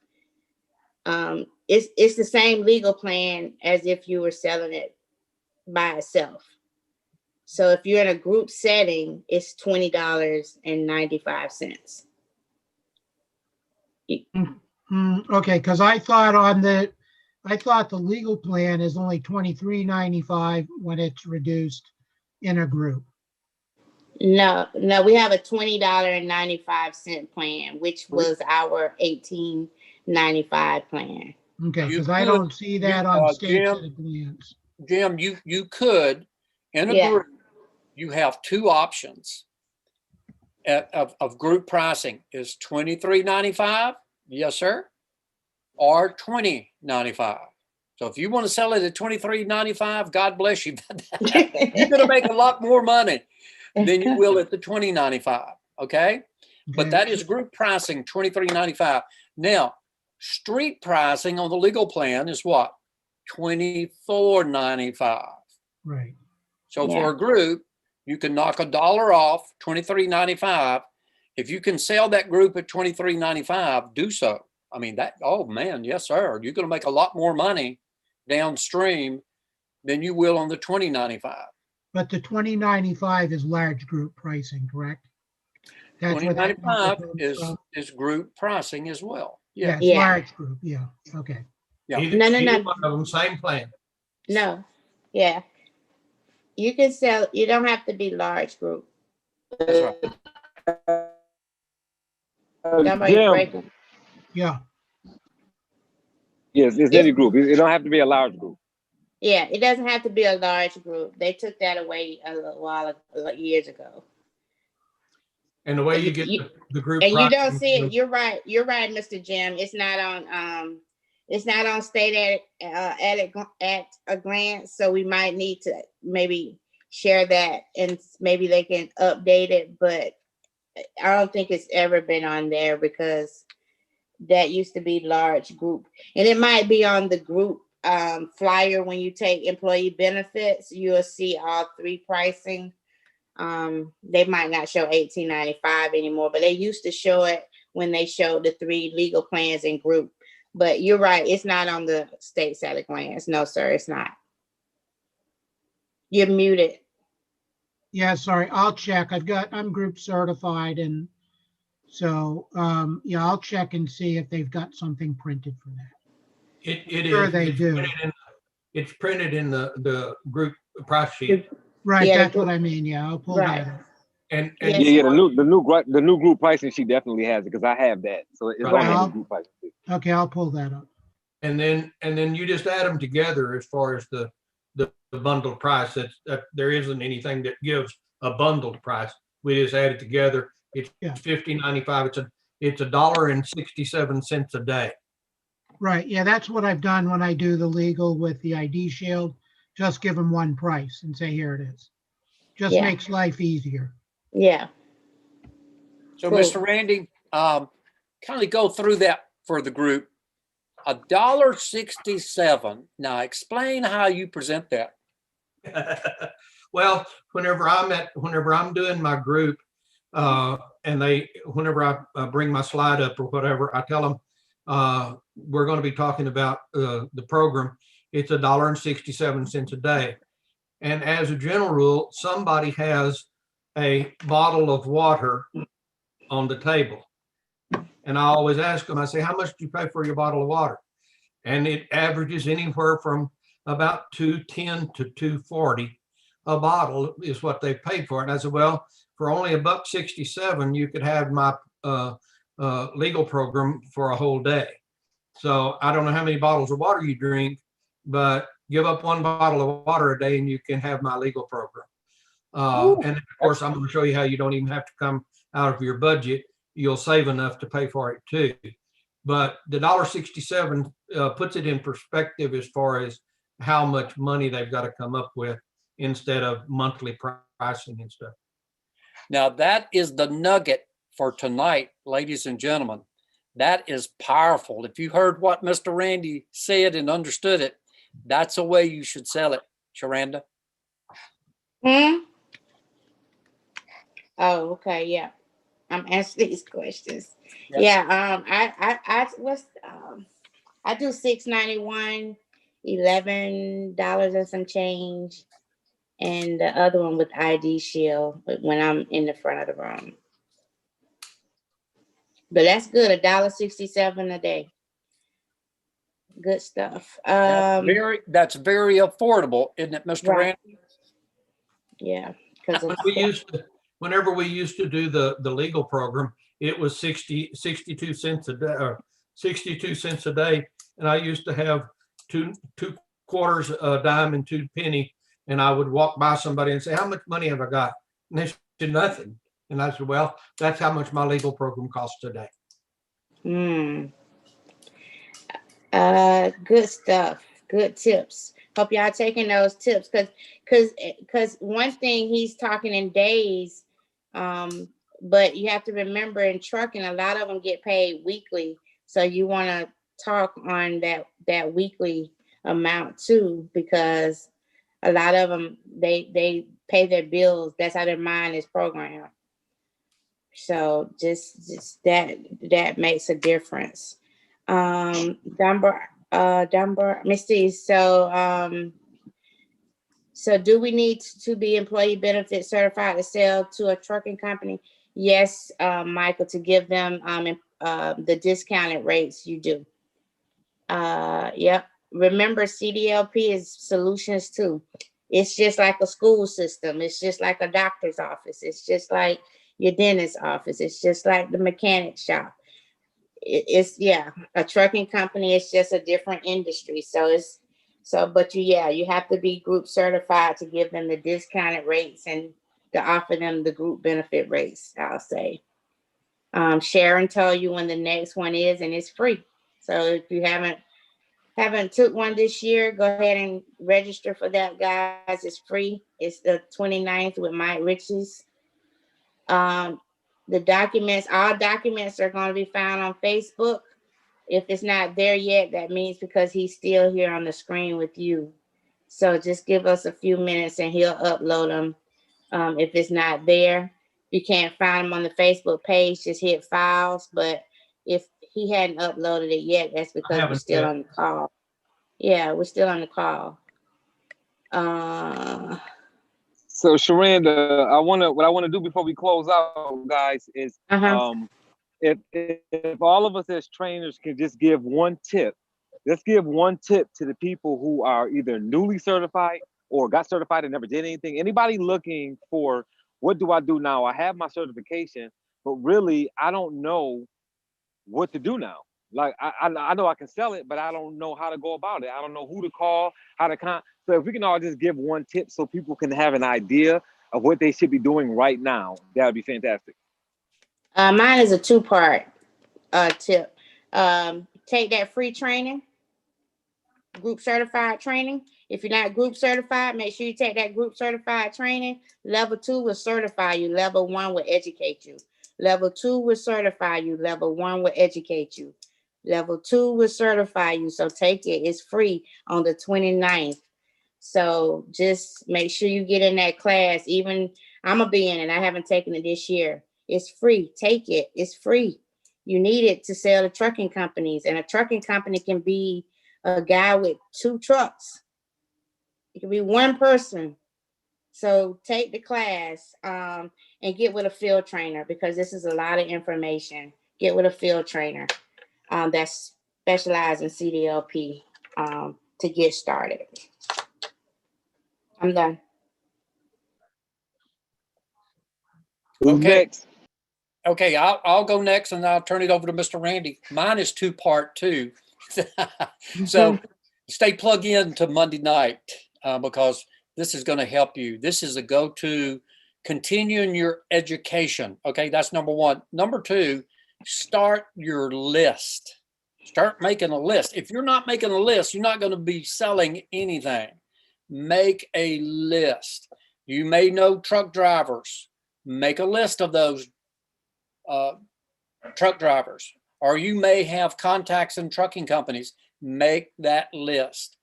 it's the same legal plan as if you were selling it by itself. So if you're in a group setting, it's $20.95. Okay, because I thought the legal plan is only $23.95 when it's reduced in a group. No, we have a $20.95 plan, which was our $18.95 plan. Okay, because I don't see that on states at a glance. Jim, you could, in a group, you have two options of group pricing. Is $23.95, yes, sir, or $20.95. So if you want to sell it at $23.95, God bless you. You're going to make a lot more money than you will at the $20.95. Okay? But that is group pricing, $23.95. Now, street pricing on the legal plan is what? $24.95. Right. So for a group, you can knock $1 off, $23.95. If you can sell that group at $23.95, do so. I mean, oh man, yes, sir. You're going to make a lot more money downstream than you will on the $20.95. But the $20.95 is large group pricing, correct? $20.95 is group pricing as well. Yeah, it's large group. Yeah. Okay. Yeah. No. One of them, same plan. No. Yeah. You can sell. You don't have to be large group. That's right. Breaking. Yeah. Yes, it's any group. It don't have to be a large group. Yeah, it doesn't have to be a large group. They took that away years ago. And the way you get the group, and you don't see it. You're right, Mr. Jim. It's not on state at a glance. So we might need to maybe share that, and maybe they can update it. But I don't think it's ever been on there because that used to be large group, and it might be on the group flyer. When you take employee benefits, you'll see all three pricing. They might not show $18.95 anymore, but they used to show it when they showed the three legal plans in group. But you're right, it's not on the states at a glance. No, sir, it's not. You're muted. Yeah, sorry, I'll check. I'm group certified, and so I'll check and see if they've got something printed for that. It sure is. They do. It's printed in the group price sheet. Right, that's what I mean. Yeah, I'll pull that up. And the new group pricing sheet definitely has it because I have that. So it's on the group pricing sheet. Okay, I'll pull that up. And then you just add them together as far as the bundled price. There isn't anything that gives a bundled price. We just add it together. It's $50.95. it's $1.67 a day. Right, yeah, that's what I've done when I do the legal with the ID Shield. Just give them one price and say, here it is. Just Yeah. makes life easier. Yeah. So, Cool. Mr. Randy, kind of go through that for the group. $1.67. Now, explain how you present that. Well, whenever I'm doing my group, and whenever I bring my slide up or whatever, I tell them we're going to be talking about the program. It's $1.67 a day, and as a general rule, somebody has a bottle of water on the table, and I always ask them. I say, "How much do you pay for your bottle of water?" And it averages anywhere from about $2.10 to $2.40 a bottle is what they paid for it. And I said, well, for only $1.67, you could have my legal program for a whole day. So I don't know how many bottles of water you drink, but give up one bottle of water a day and you can have my legal program. And of course, I'm going to show you how you don't even have to come out of your budget. You'll save enough to pay for it too. But the $1.67 puts it in perspective as far as how much money they've got to come up with instead of monthly pricing and stuff. Now, that is the nugget for tonight, ladies and gentlemen. That is powerful. If you heard what Mr. Randy said and understood it, that's the way you should sell it, Sherranda. Oh, okay, yeah. I'm answering these questions. Yes. Yeah, I do $6.91, $11 and some change, and the other one with ID Shield when I'm in the front of the room. But that's good, $1.67 a day. Good stuff. That's very affordable, isn't it, Mr. Right. Randy? Yeah, because Whenever we used to do the legal program, it was 62 cents a day, or 62 cents a day, and I used to have two quarters, a dime, and 2 pennies, and I would walk by somebody and say, "How much money have I got?" And they said, "Nothing." And I said, "Well, that's how much my legal program costs today." Good stuff. Good tips. Hope y'all taking those tips because one thing he's talking in days, but you have to remember in trucking, a lot of them get paid weekly. So you want to talk on that weekly amount too, because a lot of them, they pay their bills. That's how their mind is programmed. So just that makes a difference. Dunbar, Misty. So do we need to be employee benefit certified to sell to a trucking company? Yes, Michael, to give them the discounted rates you do. Yep. Remember, CDLP is solutions too. It's just like a school system. It's just like a doctor's office. It's just like your dentist's office. It's just like the mechanic shop. It's a trucking company. It's just a different industry. But you have to be group certified to give them the discounted rates and to offer them the group benefit rates, I'll say. Sharon told you when the next one is, and it's free. So if you haven't took one this year, go ahead and register for that, guys. It's free. It's the 29th with Mike Riches. The documents, all documents are going to be found on Facebook. If it's not there yet, that means because he's still here on the screen with you. So just give us a few minutes and he'll upload them. If it's not there, you can't find them on the Facebook page, just hit files. But if he hadn't uploaded it yet, that's because we're still on the call. Yeah, we're still on the call. So Sherranda, what I want to do before we close out, guys, is if all of us as trainers can just give one tip, let's give one tip to the people who are either newly certified or got certified and never did anything. Anybody looking for, what do I do now? I have my certification, but really I don't know what to do now. Like I know I can sell it, but I don't know how to go about it. I don't know who to call, how to So if we can all just give one tip so people can have an idea of what they should be doing right now, that would be fantastic. Mine is a two-part. tip. Take that free training, group certified training. If you're not group certified, make sure you take that group certified training. Level 2 will certify you. Level 1 will educate you. Level 2 will certify you. Level 1 will educate you. Level 2 will certify you. So take it. It's free on the 29th. So just make sure you get in that class. Even I'm going to be in it. I haven't taken it this year. It's free. Take it. It's free. You need it to sell to trucking companies. And a trucking company can be a guy with 2 trucks. It can be one person. So take the class and get with a field trainer, because this is a lot of information. Get with a field trainer that's specialized in CDLP to get started. I'm done. Who's Okay. next? Okay, I'll go next, and I'll turn it over to Mr. Randy. Mine is 2-part too. So stay plugged in to Monday night because this is going to help you. This is a go-to continuing your education. Okay, that's number 1. Number 2, start your list. Start making a list. If you're not making a list, you're not going to be selling anything. Make a list. You may know truck drivers. Make a list of those truck drivers, or you may have contacts in trucking companies. Make that list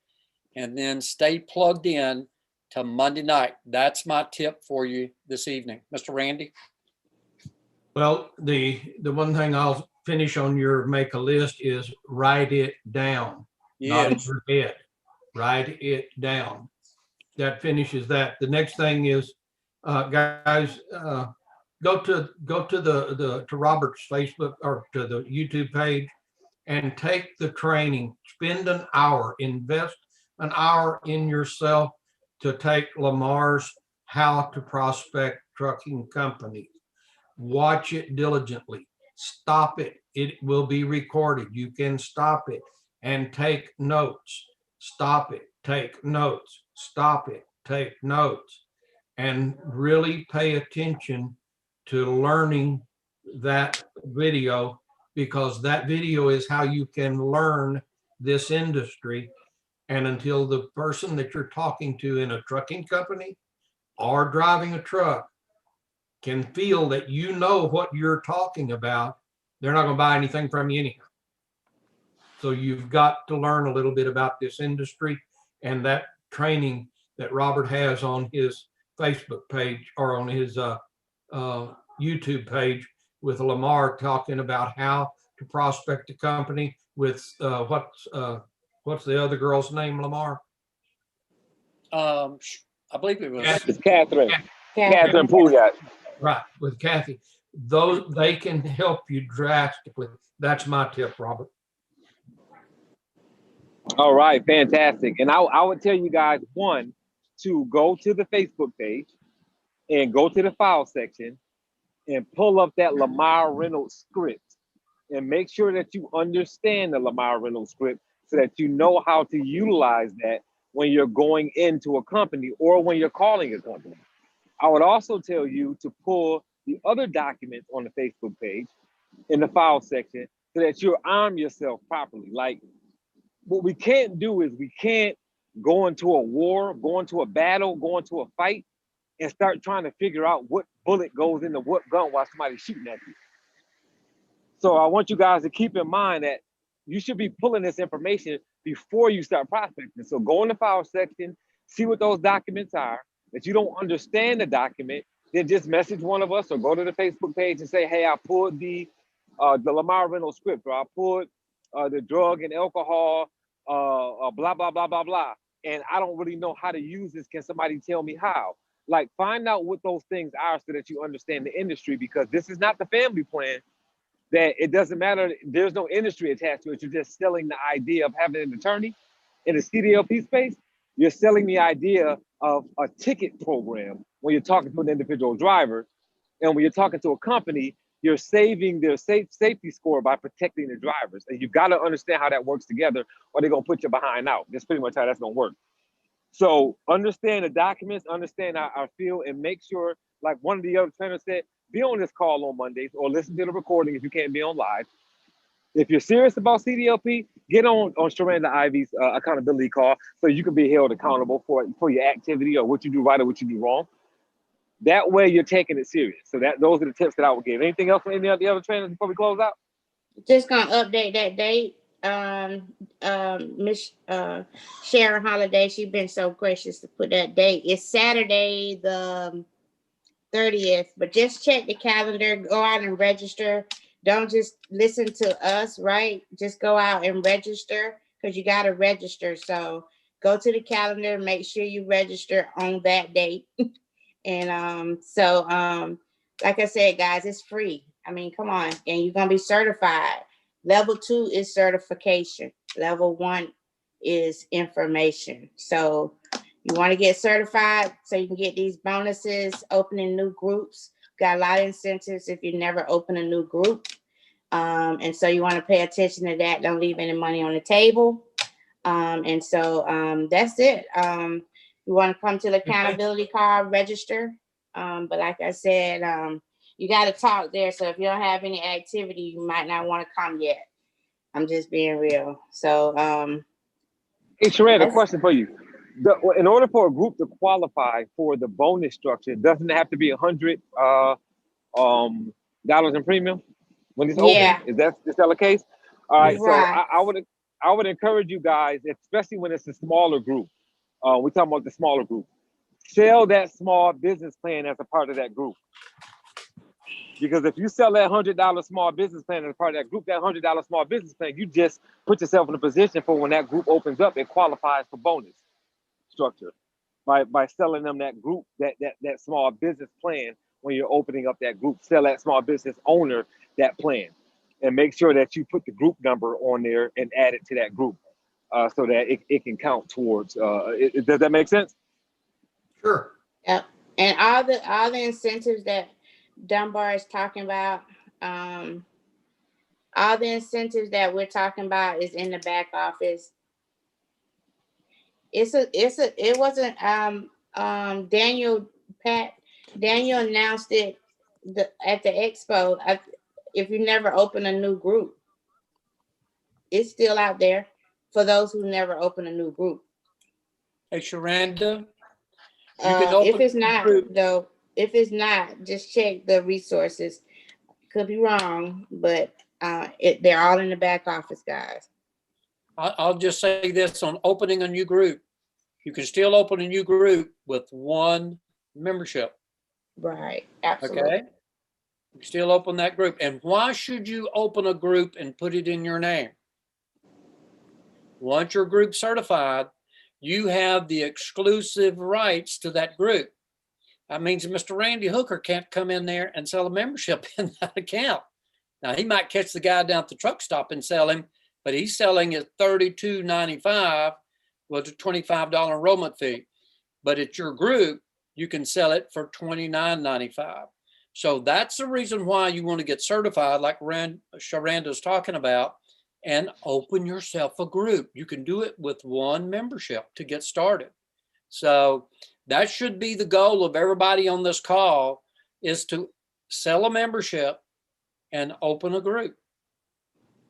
and then stay plugged in to Monday night. That's my tip for you this evening. Mr. Randy? Well, the one thing I'll finish on your make a list is write it down, not in Yes. your head. Write it down. That finishes that. The next thing is, guys, go to Robert's Facebook or to the YouTube page and take the training. Spend an hour, invest an hour in yourself to take Lamar's How to Prospect Trucking Companies. Watch it diligently. Stop it. It will be recorded. You can stop it and take notes. Stop it. Take notes. Stop it. Take notes. And really pay attention to learning that video, because that video is how you can learn this industry. And until the person that you're talking to in a trucking company or driving a truck can feel that you know what you're talking about, they're not going to buy anything from you anyhow. So you've got to learn a little bit about this industry, and that training that Robert has on his Facebook page or on his YouTube page with Lamar, talking about how to prospect a company with what's the other girl's name, Lamar? I believe it was It's Catherine. Yeah. Catherine Pouliot. Right, with Kathy. Those, they can help you drastically. That's my tip, Robert. All right, fantastic. And I would tell you guys, 1, to go to the Facebook page and go to the file section and pull up that Lamar Reynolds script and make sure that you understand the Lamar Reynolds script so that you know how to utilize that when you're going into a company or when you're calling a company. I would also tell you to pull the other documents on the Facebook page in the file section so that you arm yourself properly. Like, what we can't do is we can't go into a war, go into a battle, go into a fight and start trying to figure out what bullet goes into what gun while somebody's shooting at you. So I want you guys to keep in mind that you should be pulling this information before you start prospecting. So go in the file section, see what those documents are. If you don't understand the document, then just message one of us or go to the Facebook page and say, hey, I pulled the Lamar Reynolds script, or I pulled the drug and alcohol, blah, blah, blah, blah, blah. And I don't really know how to use this. Can somebody tell me how? Like, find out what those things are so that you understand the industry, because this is not the family plan that it doesn't matter. There's no industry attached to it. You're just selling the idea of having an attorney in the CDLP space. You're selling the idea of a ticket program when you're talking to an individual driver. And when you're talking to a company, you're saving their safety score by protecting the drivers. And you've got to understand how that works together, or they're going to put you behind out. That's pretty much how that's going to work. So understand the documents, understand our field, and make sure, like one of the other trainers said, be on this call on Mondays or listen to the recording if you can't be on live. If you're serious about CDLP, get on Sherranda Ivey's accountability call so you can be held accountable for your activity or what you do right or what you do wrong. That way you're taking it serious. So those are the tips that I would give. Anything else from any of the other trainers before we close out? Just gonna update that date. Miss Sharon Holiday, she's been so gracious to put that date. It's Saturday the 30th, but just check the calendar, go out and register. Don't just listen to us, right? Just go out and register because you got to register. So go to the calendar, make sure you register on that date. And like I said, guys, it's free. I mean, come on. And you're going to be certified. Level 2 is certification. Level 1 is information. So you want to get certified so you can get these bonuses, opening new groups. Got a lot of incentives if you never open a new group. And so you want to pay attention to that. Don't leave any money on the table. That's it. You want to come to the accountability call, register. But like I said, you got to talk there. So if you don't have any activity, you might not want to come yet. I'm just being real. So, hey, Sherranda, a question for you. In order for a group to qualify for the bonus structure, doesn't it have to be $100 in premium when it's yeah. open? Is that the case? All right. Right. So I would encourage you guys, especially when it's a smaller group. We're talking about the smaller group. Sell that small business plan as a part of that group. Because if you sell that $100 small business plan as part of that group, that $100 small business plan, you just put yourself in a position for when that group opens up, it qualifies for bonus structure by selling them that group, that small business plan. When you're opening up that group, sell that small business owner that plan, and make sure that you put the group number on there and add it to that group, so that it can count towards. Does that make sense? Sure. Yep. And all the incentives that Dunbar is talking about, all the incentives that we're talking about is in the back office. It wasn't Daniel announced it at the expo. If you never open a new group, it's still out there for those who never open a new group. Hey, Sherranda, you can open if it's not group. though, if it's not, just check the resources. Could be wrong, but they're all in the back office, guys. I'll just say this on opening a new group. You can still open a new group with one membership. Right. Absolutely. Okay. You still open that group. And why should you open a group and put it in your name? Once your group's certified, you have the exclusive rights to that group. That means Mr. Randy Hooker can't come in there and sell a membership in that account. Now, he might catch the guy down at the truck stop and sell him, but he's selling at $32.95 with a $25 enrollment fee. But at your group, you can sell it for $29.95. So that's the reason why you want to get certified, like Sherranda's talking about, and open yourself a group. You can do it with one membership to get started. So that should be the goal of everybody on this call, is to sell a membership and open a group.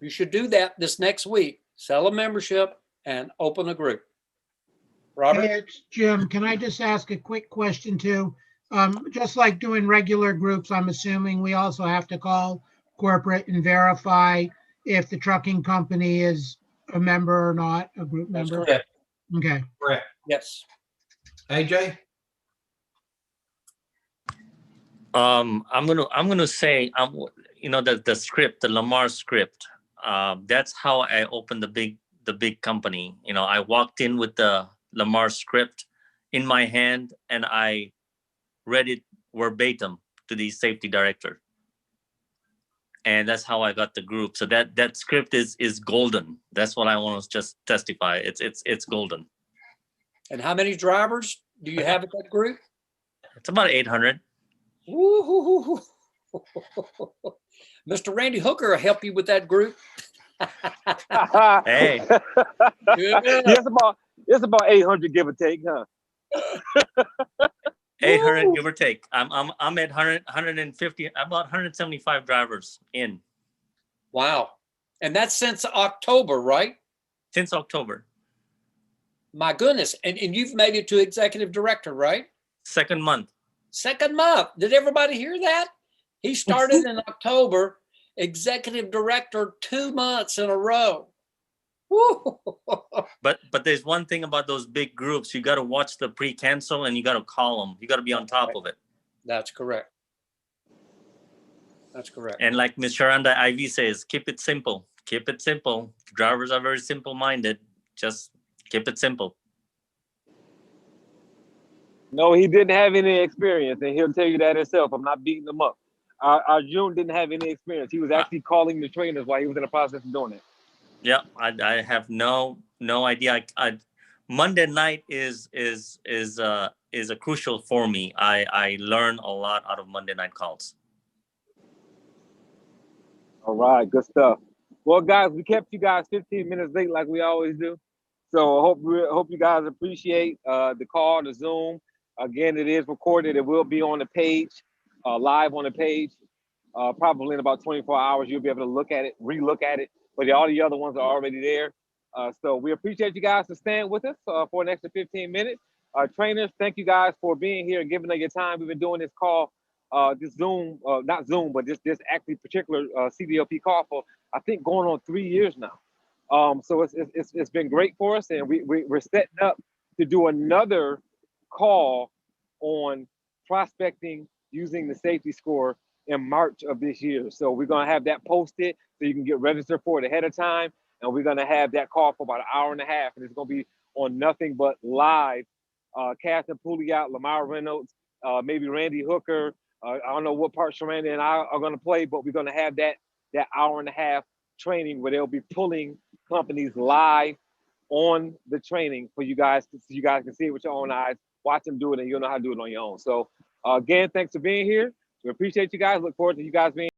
You should do that this next week. Sell a membership and open a group. Robert? Hey, it's Jim. Can I just ask a quick question too? Just like doing regular groups, I'm assuming we also have to call corporate and verify if the trucking company is a member or not, a group member. That's correct. Okay. Correct. Yes. AJ? I'm gonna say, the script, the Lamar script. That's how I opened the big company. I walked in with the Lamar script in my hand and I read it verbatim to the safety director, and that's how I got the group. So that script is golden. That's what I want to just testify. It's golden. And how many drivers do you have at that group? It's about 800. Woo-hoo-hoo-hoo. Mr. Randy Hooker will help you with that group. Hey. Yeah. It's about 800, give or take, huh? 800, give or take. I'm at 150, about 175 drivers in. Wow. And that's since October, right? Since October. My goodness. And you've made it to executive director, right? Second month. Second month. Did everybody hear that? He started in October, executive director 2 months in a row. Woo. But there's one thing about those big groups. You got to watch the pre-cancel and you got to call them. You got to be on top of it. That's correct. That's correct. And like Ms. Sherranda Ivey says, keep it simple. Keep it simple. Drivers are very simple-minded. Just keep it simple. No, he didn't have any experience, and he'll tell you that himself. I'm not beating him up. Our June didn't have any experience. He was actually calling the trainers while he was in the process of doing it. Yeah, I have no idea. Monday night is a crucial for me. I learn a lot out of Monday night calls. All right, good stuff. Well, guys, we kept you guys 15 minutes late like we always do. So I hope you guys appreciate the call, the Zoom. Again, it is recorded. It will be on the page, live on the page. Probably in about 24 hours, you'll be able to look at it, re-look at it. But all the other ones are already there. So we appreciate you guys for staying with us for an extra 15 minutes. Trainers, thank you guys for being here and giving us your time. We've been doing this call, this Zoom, not Zoom, but this actually particular CDLP call for, I think, going on 3 years now. So it's been great for us, and we're setting up to do another call on prospecting using the safety score in March of this year. So we're gonna have that posted so you can get registered for it ahead of time, and we're gonna have that call for about an hour and a half, and it's gonna be on nothing but live. Catherine Pouliot, Lamar Reynolds, maybe Randy Hooker. I don't know what part Sherranda and I are gonna play, but we're gonna have that hour and a half training where they'll be pulling companies live on the training for you guys, so you guys can see it with your own eyes, watch them do it, and you'll know how to do it on your own. So again, thanks for being here. We appreciate you guys. Look forward to you guys being